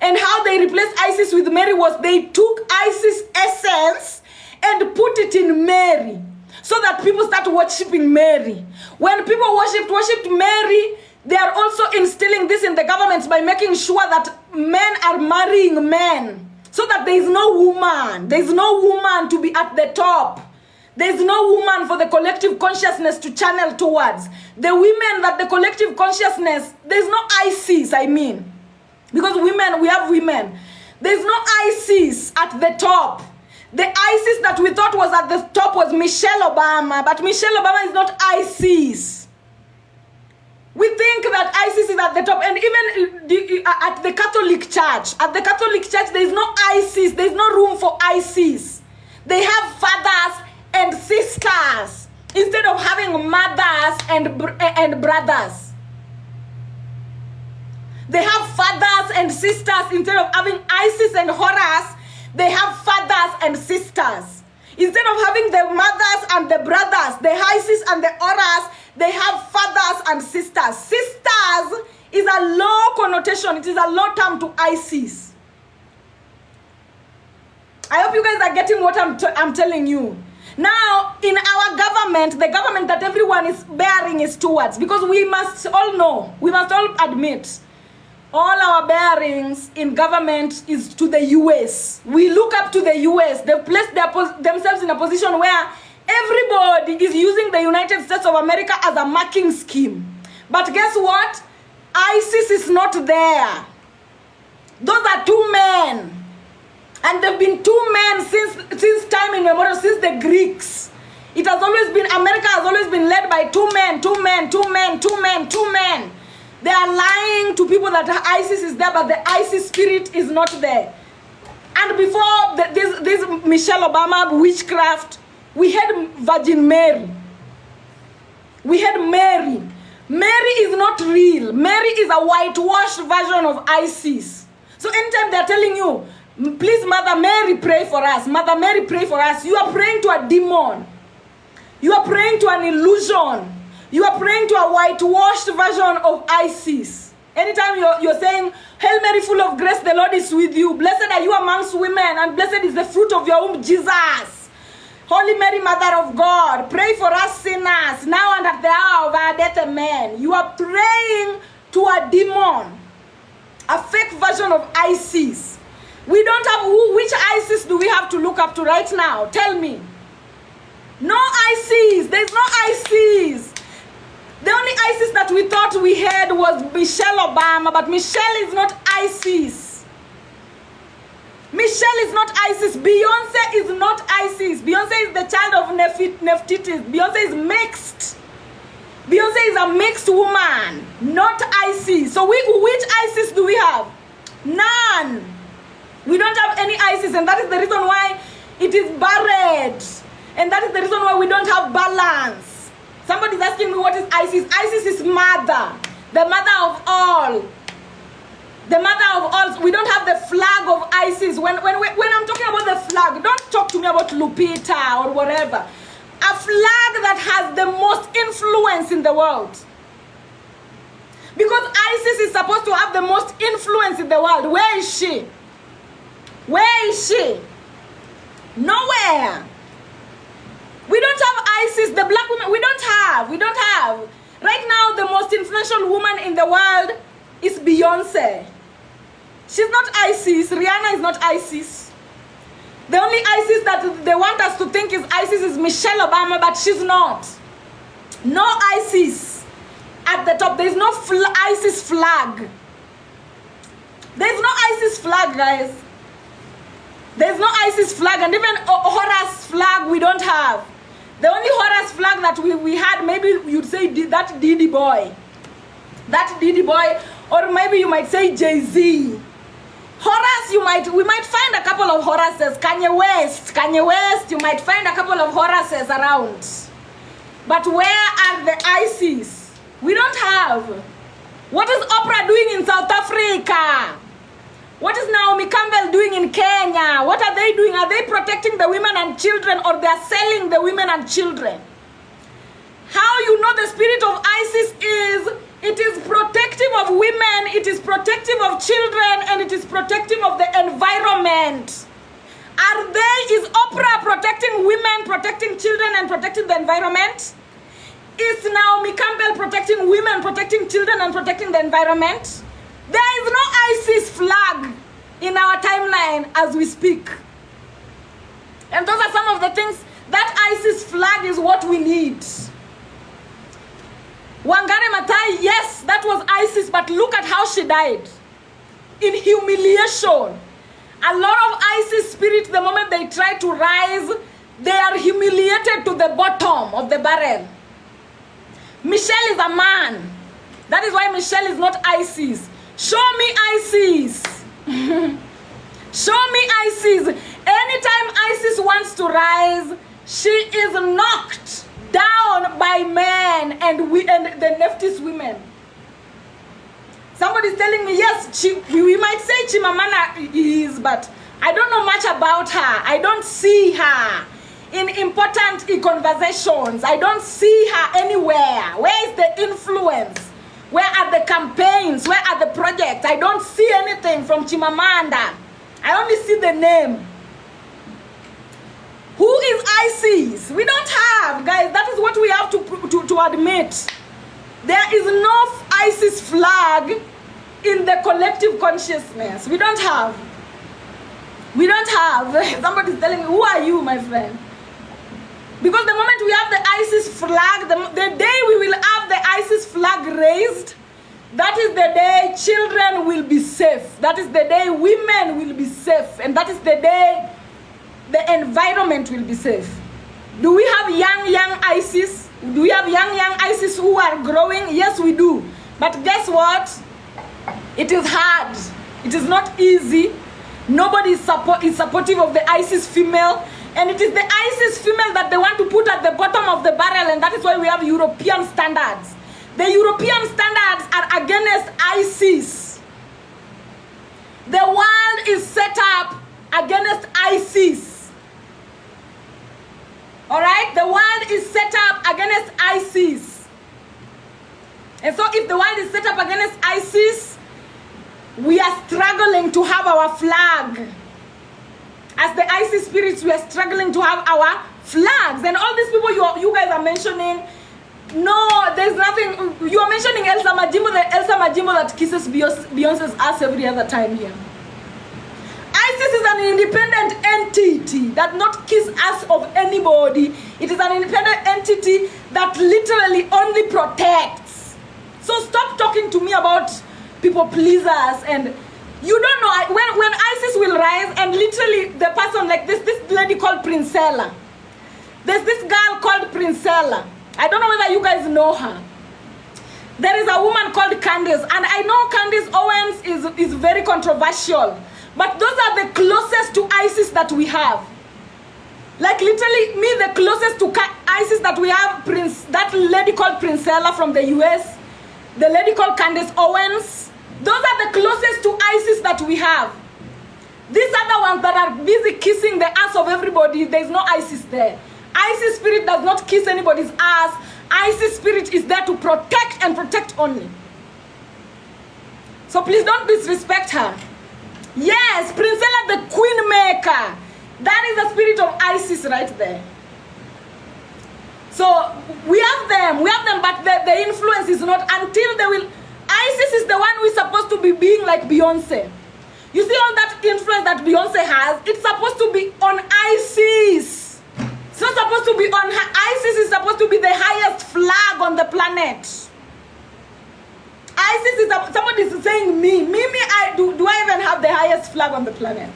And how they replaced Isis with Mary was they took Isis' essence and put it in Mary, so that people start worshiping Mary. When people worshipped Mary, they are also instilling this in the governments by making sure that men are marrying men, so that there is no woman. There is no woman to be at the top. There is no woman for the collective consciousness to channel towards. The women that the collective consciousness, there is no Isis, because women, we have women. There is no Isis at the top. The Isis that we thought was at the top was Michelle Obama, but Michelle Obama is not Isis. We think that Isis is at the top, and even at the Catholic Church, there is no Isis, there is no room for Isis. They have fathers and sisters instead of having mothers and brothers. They have fathers and sisters instead of having Isis and Horus. They have fathers and sisters. Instead of having the mothers and the brothers, the Isis and the Horus, they have fathers and sisters. Sisters is a low connotation. It is a low term to Isis. I hope you guys are getting what I'm telling you. Now, in our government, the government that everyone is bearing is towards, because we must all know, we must all admit, all our bearings in government is to the US. We look up to the US. They've placed themselves in a position where everybody is using the United States of America as a marking scheme. But guess what? ISIS is not there. Those are two men. And they've been two men since time immemorial, since the Greeks. It has always been, America has always been led by two men. They are lying to people that ISIS is there, but the ISIS spirit is not there. And before this Michelle Obama witchcraft, we had Virgin Mary. We had Mary. Mary is not real. Mary is a whitewashed version of ISIS. So anytime they're telling you, please, Mother Mary, pray for us. Mother Mary, pray for us. You are praying to a demon. You are praying to an illusion. You are praying to a whitewashed version of ISIS. Anytime you're saying, Hail Mary, full of grace, the Lord is with you. Blessed are you amongst women, and blessed is the fruit of your womb, Jesus. Holy Mary, Mother of God, pray for us sinners, now and at the hour of our death, amen. You are praying to a demon, a fake version of Isis. We don't have which Isis do we have to look up to right now? Tell me. No Isis. There's no Isis. The only Isis that we thought we had was Michelle Obama, but Michelle is not Isis. Michelle is not Isis. Beyonce is not Isis. Beyonce is the child of Nefertiti. Beyonce is mixed. Beyonce is a mixed woman, not Isis. So which Isis do we have? None. We don't have any Isis, and that is the reason why it is buried. And that is the reason why we don't have balance. Somebody's asking me what is Isis. Isis is mother, the mother of all. The mother of all. We don't have the flag of Isis. When I'm talking about the flag, don't talk to me about Lupita or whatever. A flag that has the most influence in the world. Because Isis is supposed to have the most influence in the world. Where is she? Where is she? Nowhere. We don't have Isis, the black woman. We don't have. Right now, the most influential woman in the world is Beyonce. She's not Isis. Rihanna is not Isis. The only Isis that they want us to think is Isis is Michelle Obama, but she's not. No Isis at the top. There's no Isis flag. There's no Isis flag, guys. There's no Isis flag, and even Horus flag we don't have. The only Horus flag that we had, maybe you'd say that Diddy boy. That Diddy boy, or maybe you might say Jay-Z. Horus, we might find a couple of Horuses. Kanye West, you might find a couple of Horuses around. But where are the Isis? We don't have. What is Oprah doing in South Africa? What is Naomi Campbell doing in Kenya? What are they doing? Are they protecting the women and children, or they are selling the women and children? How you know the spirit of Isis is, it is protective of women, it is protective of children, and it is protective of the environment. Is Oprah protecting women, protecting children, and protecting the environment? Is Naomi Campbell protecting women, protecting children, and protecting the environment? There is no Isis flag in our timeline as we speak. And those are some of the things. That Isis flag is what we need. Wangari Maathai, yes, that was Isis, but look at how she died. In humiliation. A lot of Isis spirits, the moment they try to rise, they are humiliated to the bottom of the barrel. Michelle is a man. That is why Michelle is not Isis. Show me Isis. Show me Isis. Anytime Isis wants to rise, she is knocked down by men and the leftist women. Somebody's telling me, yes, we might say Chimamanda is, but I don't know much about her. I don't see her in important conversations. I don't see her anywhere. Where is the influence? Where are the campaigns? Where are the projects? I don't see anything from Chimamanda. I only see the name. Who is Isis? We don't have, guys. That is what we have to admit. There is no Isis flag in the collective consciousness. We don't have. We don't have. Somebody's telling me, who are you, my friend? Because the moment we have the Isis flag, the day we will have the Isis flag raised, that is the day children will be safe. That is the day women will be safe. And that is the day the environment will be safe. Do we have young Isis? Do we have young Isis who are growing? Yes, we do. But guess what? It is hard. It is not easy. Nobody is supportive of the Isis female. And it is the Isis female that they want to put at the bottom of the barrel, and that is why we have European standards. The European standards are against Isis. The world is set up against Isis. Alright? The world is set up against Isis. And so if the world is set up against Isis, we are struggling to have our flag. As the Isis spirits, we are struggling to have our flags, and all these people you guys are mentioning. No, there's nothing. You are mentioning Elsa Majimbo, the Elsa Majimbo that kisses Beyonce's ass every other time here. ISIS is an independent entity that not kiss ass of anybody. It is an independent entity that literally only protects. So stop talking to me about people pleasers, and you don't know when ISIS will rise, and literally the person like this lady called Princella. There's this girl called Princella. I don't know whether you guys know her. There is a woman called Candace, and I know Candace Owens is very controversial, but those are the closest to ISIS that we have. Like literally me, the closest to ISIS that we have, that lady called Princella from the US, the lady called Candace Owens. Those are the closest to ISIS that we have. These other ones that are busy kissing the ass of everybody, there's no ISIS there. ISIS spirit does not kiss anybody's ass. ISIS spirit is there to protect and protect only. So please don't disrespect her. Yes, Princella the Queen Maker. That is the spirit of ISIS right there. So we have them, but the influence is not until they will. ISIS is the one who is supposed to be being like Beyonce. You see all that influence that Beyonce has, it's supposed to be on ISIS. It's not supposed to be on her. ISIS is supposed to be the highest flag on the planet. ISIS is, somebody is saying me, do I even have the highest flag on the planet?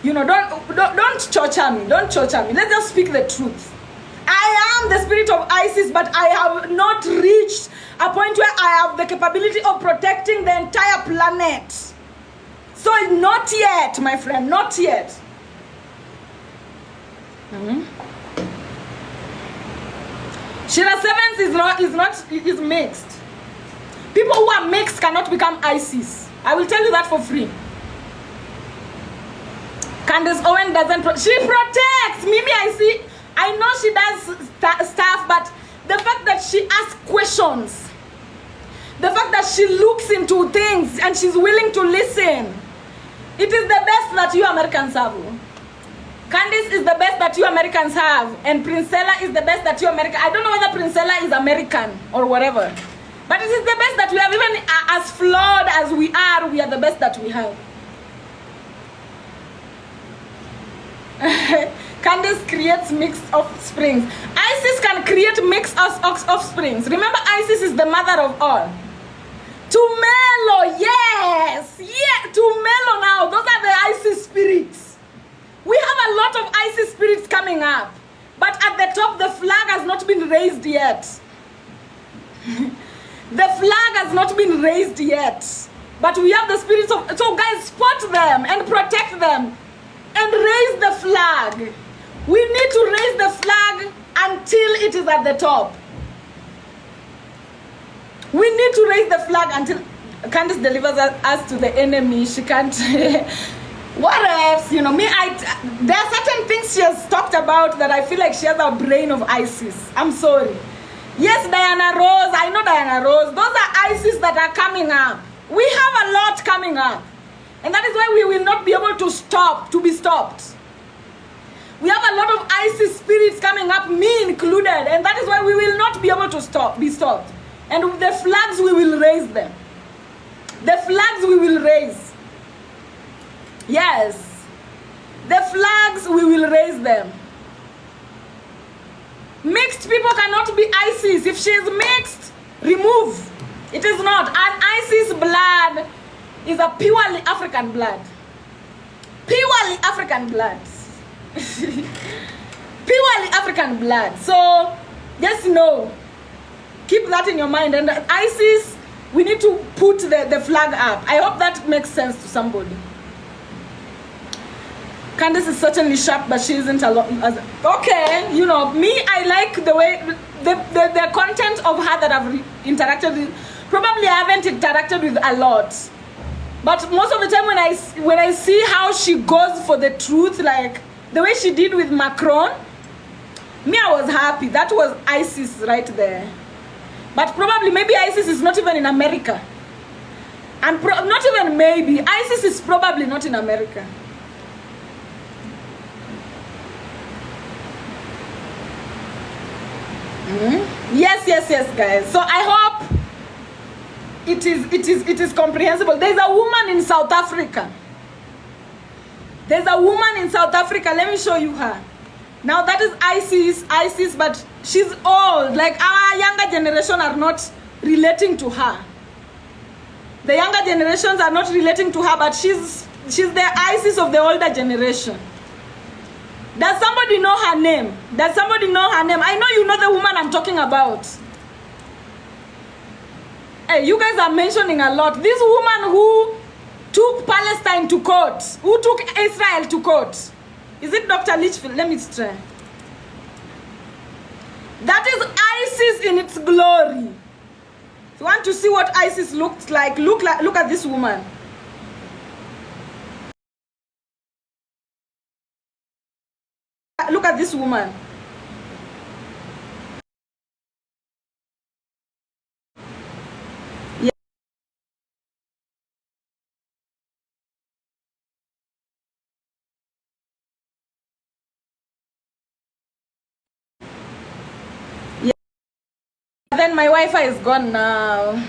You know, don't torture me. Don't torture me. Let's just speak the truth. I am the spirit of ISIS, but I have not reached a point where I have the capability of protecting the entire planet. So not yet, my friend, not yet. Shira Sevens is mixed. People who are mixed cannot become ISIS. I will tell you that for free. Candace Owen doesn't. She protects. Mimi, I know she does stuff, but the fact that she asks questions, the fact that she looks into things and she's willing to listen, it is the best that you Americans have. Candice is the best that you Americans have, and Princella is the best that you Americans. I don't know whether Princella is American or whatever, but it is the best that we have. Even as flawed as we are the best that we have. Candice creates mixed offsprings. ISIS can create mixed offsprings. Remember, ISIS is the mother of all. Tumelo, yes, yeah, Tumelo now. Those are the ISIS spirits. We have a lot of ISIS spirits coming up, but at the top, the flag has not been raised yet. The flag has not been raised yet, but we have the spirits of. So guys, spot them and protect them, and raise the flag. We need to raise the flag until it is at the top. We need to raise the flag until Candice delivers us to the enemy. She can't. What else? You know, there are certain things she has talked about that I feel like she has a brain of ISIS. I'm sorry. Yes, Diana Rose. I know Diana Rose. Those are ISIS that are coming up. We have a lot coming up. And that is why we will not be able to be stopped. We have a lot of ISIS spirits coming up, me included. And that is why we will not be able to be stopped. And the flags, we will raise them. The flags we will raise. Yes. The flags, we will raise them. Mixed people cannot be ISIS. If she is mixed, remove. It is not. An ISIS blood is a purely African blood. Purely African blood. Purely African blood. So, just know. Keep that in your mind. And ISIS, we need to put the flag up. I hope that makes sense to somebody. Candice is certainly sharp, but she isn't a lot. Okay, you know, me, I like the way, the content of her that I've interacted with. Probably I haven't interacted with a lot. But most of the time when I see how she goes for the truth, like the way she did with Macron, me, I was happy. That was ISIS right there. But probably, maybe ISIS is not even in America. And not even maybe. ISIS is probably not in America. Yes, guys. So I hope it is comprehensible. There's a woman in South Africa. Let me show you her. Now that is Isis, but she's old. Like our younger generation are not relating to her. The younger generations are not relating to her, but she's the Isis of the older generation. Does somebody know her name? I know you know the woman I'm talking about. Hey, you guys are mentioning a lot. This woman who took Palestine to court, who took Israel to court. Is it Dr. Litchfield? Let me try. That is Isis in its glory. If you want to see what Isis looks like, look at this woman. Look at this woman. Yeah. Yeah. Then my Wi-Fi is gone now.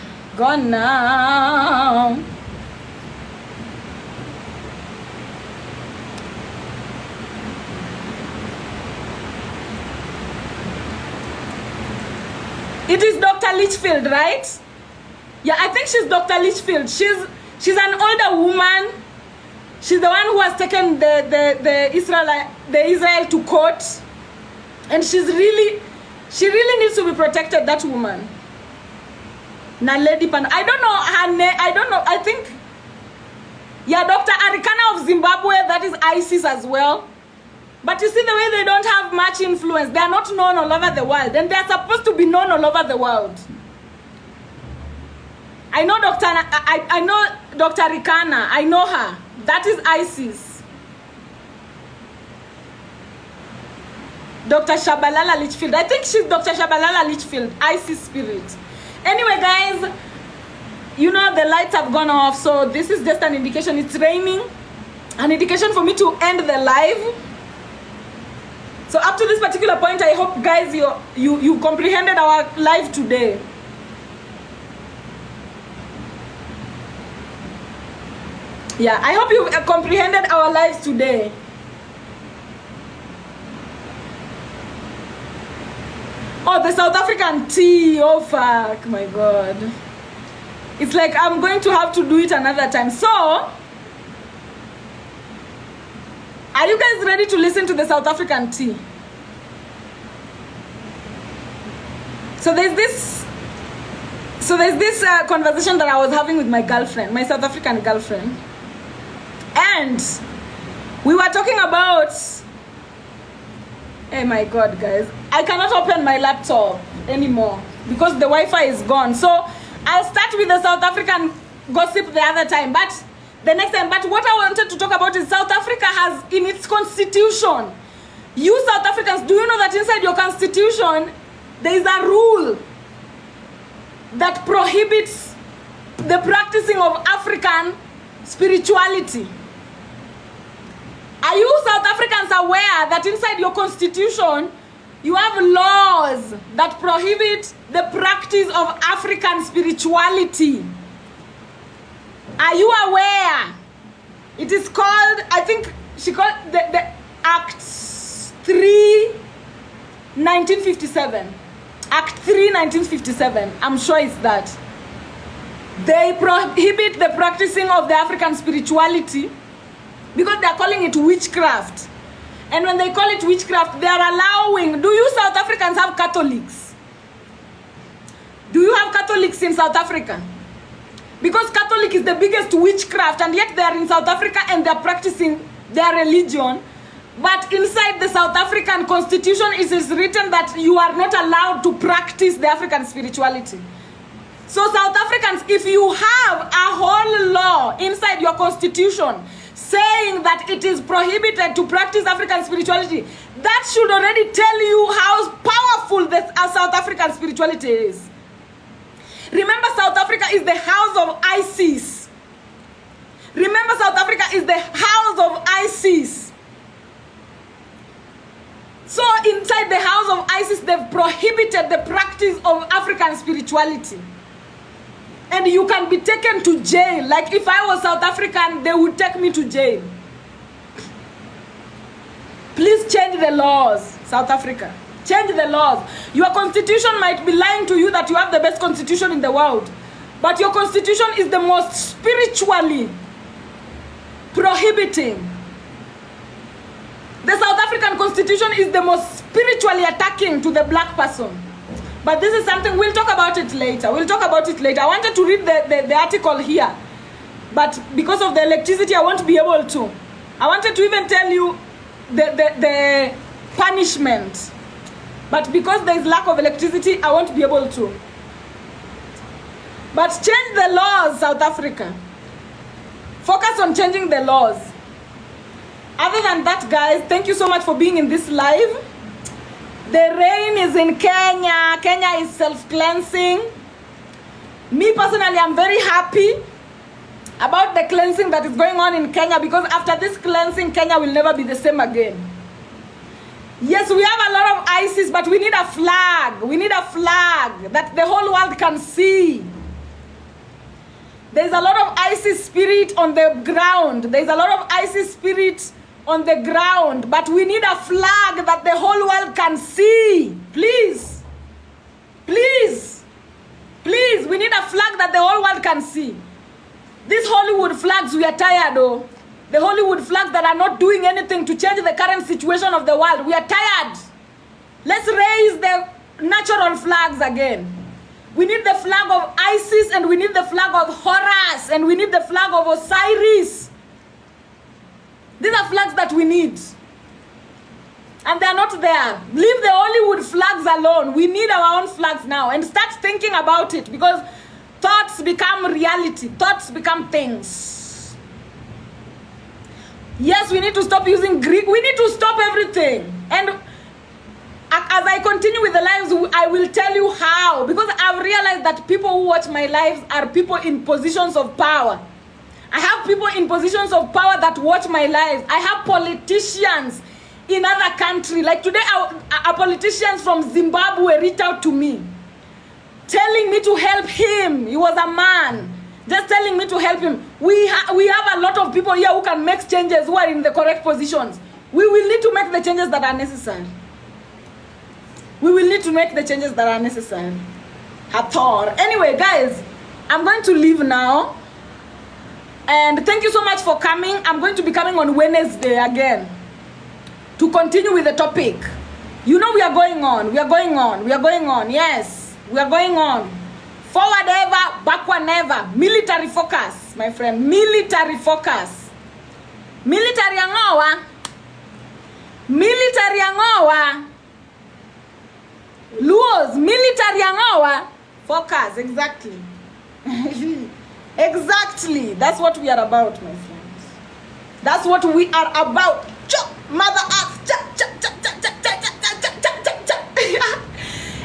It is Dr. Litchfield, right? Yeah, I think she's Dr. Litchfield. She's an older woman. She's the one who has taken the Israel to court, and she really needs to be protected. That woman. Naledi Pan. I don't know her name. I don't know. I think, yeah, Dr. Arikana of Zimbabwe. That is Isis as well. But you see the way they don't have much influence. They are not known all over the world. And they are supposed to be known all over the world. I know I know Dr. Rikana. I know her. That is Isis. Dr. Shabalala Litchfield. I think she's Dr. Shabalala Litchfield. Isis spirit. Anyway, guys, you know the lights have gone off. So this is just an indication. It's raining. An indication for me to end the live. So up to this particular point, I hope, guys, you comprehended our live today. Yeah, I hope you comprehended our lives today. Oh, the South African tea. Oh, fuck. My God. It's like I'm going to have to do it another time. So, are you guys ready to listen to the South African tea? So there's this conversation that I was having with my girlfriend, my South African girlfriend. And we were talking about, oh my God, guys, I cannot open my laptop anymore because the Wi-Fi is gone. So I'll start with the South African gossip the other time, but the next time. But what I wanted to talk about is South Africa has in its constitution, you South Africans, do you know that inside your constitution there is a rule that prohibits the practicing of African spirituality? Are you South Africans aware that inside your constitution you have laws that prohibit the practice of African spirituality? Are you aware? It is called, I think she called the Act 3, 1957. Act 3, 1957. I'm sure it's that. They prohibit the practicing of the African spirituality because they are calling it witchcraft. And when they call it witchcraft, they are allowing, do you South Africans have Catholics? Do you have Catholics in South Africa? Because Catholic is the biggest witchcraft, and yet they are in South Africa and they are practicing their religion. But inside the South African constitution, it is written that you are not allowed to practice the African spirituality. So South Africans, if you have a whole law inside your constitution saying that it is prohibited to practice African spirituality, that should already tell you how powerful the South African spirituality is. Remember, South Africa is the house of Isis. Remember, South Africa is the house of Isis. So inside the house of ISIS, they've prohibited the practice of African spirituality. And you can be taken to jail. Like if I was South African, they would take me to jail. Please change the laws, South Africa. Change the laws. Your constitution might be lying to you that you have the best constitution in the world. But your constitution is the most spiritually prohibiting. The South African constitution is the most spiritually attacking to the black person. But this is something, we'll talk about it later. We'll talk about it later. I wanted to read the article here. But because of the electricity, I won't be able to. I wanted to even tell you the punishment. But because there is lack of electricity, I won't be able to. But change the laws, South Africa. Focus on changing the laws. Other than that, guys, thank you so much for being in this live. The rain is in Kenya. Kenya is self-cleansing. Me personally, I'm very happy about the cleansing that is going on in Kenya, because after this cleansing, Kenya will never be the same again. Yes, we have a lot of ISIS, but we need a flag. We need a flag that the whole world can see. There's a lot of ISIS spirit on the ground. There's a lot of ISIS spirit on the ground, but we need a flag that the whole world can see. Please. Please. Please, we need a flag that the whole world can see. These Hollywood flags, we are tired of. The Hollywood flags that are not doing anything to change the current situation of the world. We are tired. Let's raise the natural flags again. We need the flag of Isis, and we need the flag of Horus, and we need the flag of Osiris. These are flags that we need. And they are not there. Leave the Hollywood flags alone. We need our own flags now. And start thinking about it, because thoughts become reality. Thoughts become things. Yes, we need to stop using Greek. We need to stop everything. And as I continue with the lives, I will tell you how. Because I've realized that people who watch my lives are people in positions of power. I have people in positions of power that watch my lives. I have politicians in other countries. Like today, a politician from Zimbabwe reached out to me, telling me to help him. He was a man, just telling me to help him. We have a lot of people here who can make changes, who are in the correct positions. We will need to make the changes that are necessary. We will need to make the changes that are necessary. Hathor. Anyway, guys, I'm going to leave now. And thank you so much for coming. I'm going to be coming on Wednesday again to continue with the topic. You know we are going on. We are going on. We are going on. Yes, we are going on. Forward ever, backward never. Military focus, my friend. Military focus. Military angowa. Military angowa. Luos, military angowa. Focus, exactly. Exactly. That's what we are about, my friends. That's what we are about. Mother Earth.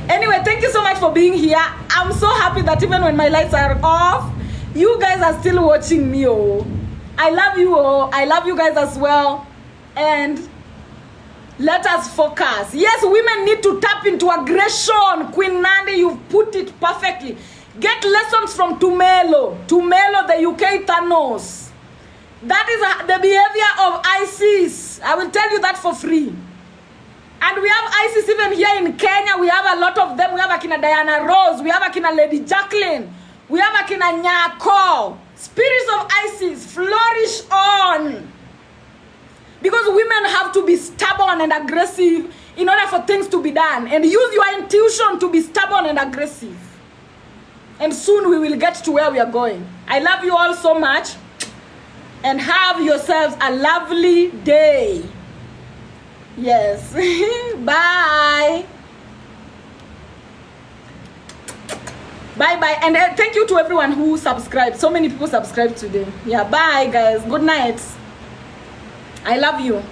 Anyway, thank you so much for being here. I'm so happy that even when my lights are off, you guys are still watching me. Oh, I love you. Oh, I love you guys as well. And let us focus. Yes, women need to tap into aggression. Queen Nandi, you put it perfectly. Get lessons from Tumelo. Tumelo, the UK Thanos. That is the behavior of ISIS. I will tell you that for free. And we have ISIS even here in Kenya. We have a lot of them. We have Akina Diana Rose. We have Akina Lady Jacqueline. We have Akina Nyar. Spirits of ISIS, flourish on. Because women have to be stubborn and aggressive in order for things to be done. And use your intuition to be stubborn and aggressive. And soon we will get to where we are going. I love you all so much. And have yourselves a lovely day. Yes. Bye. Bye-bye. And thank you to everyone who subscribed. So many people subscribed today. Yeah, bye, guys. Good night. I love you.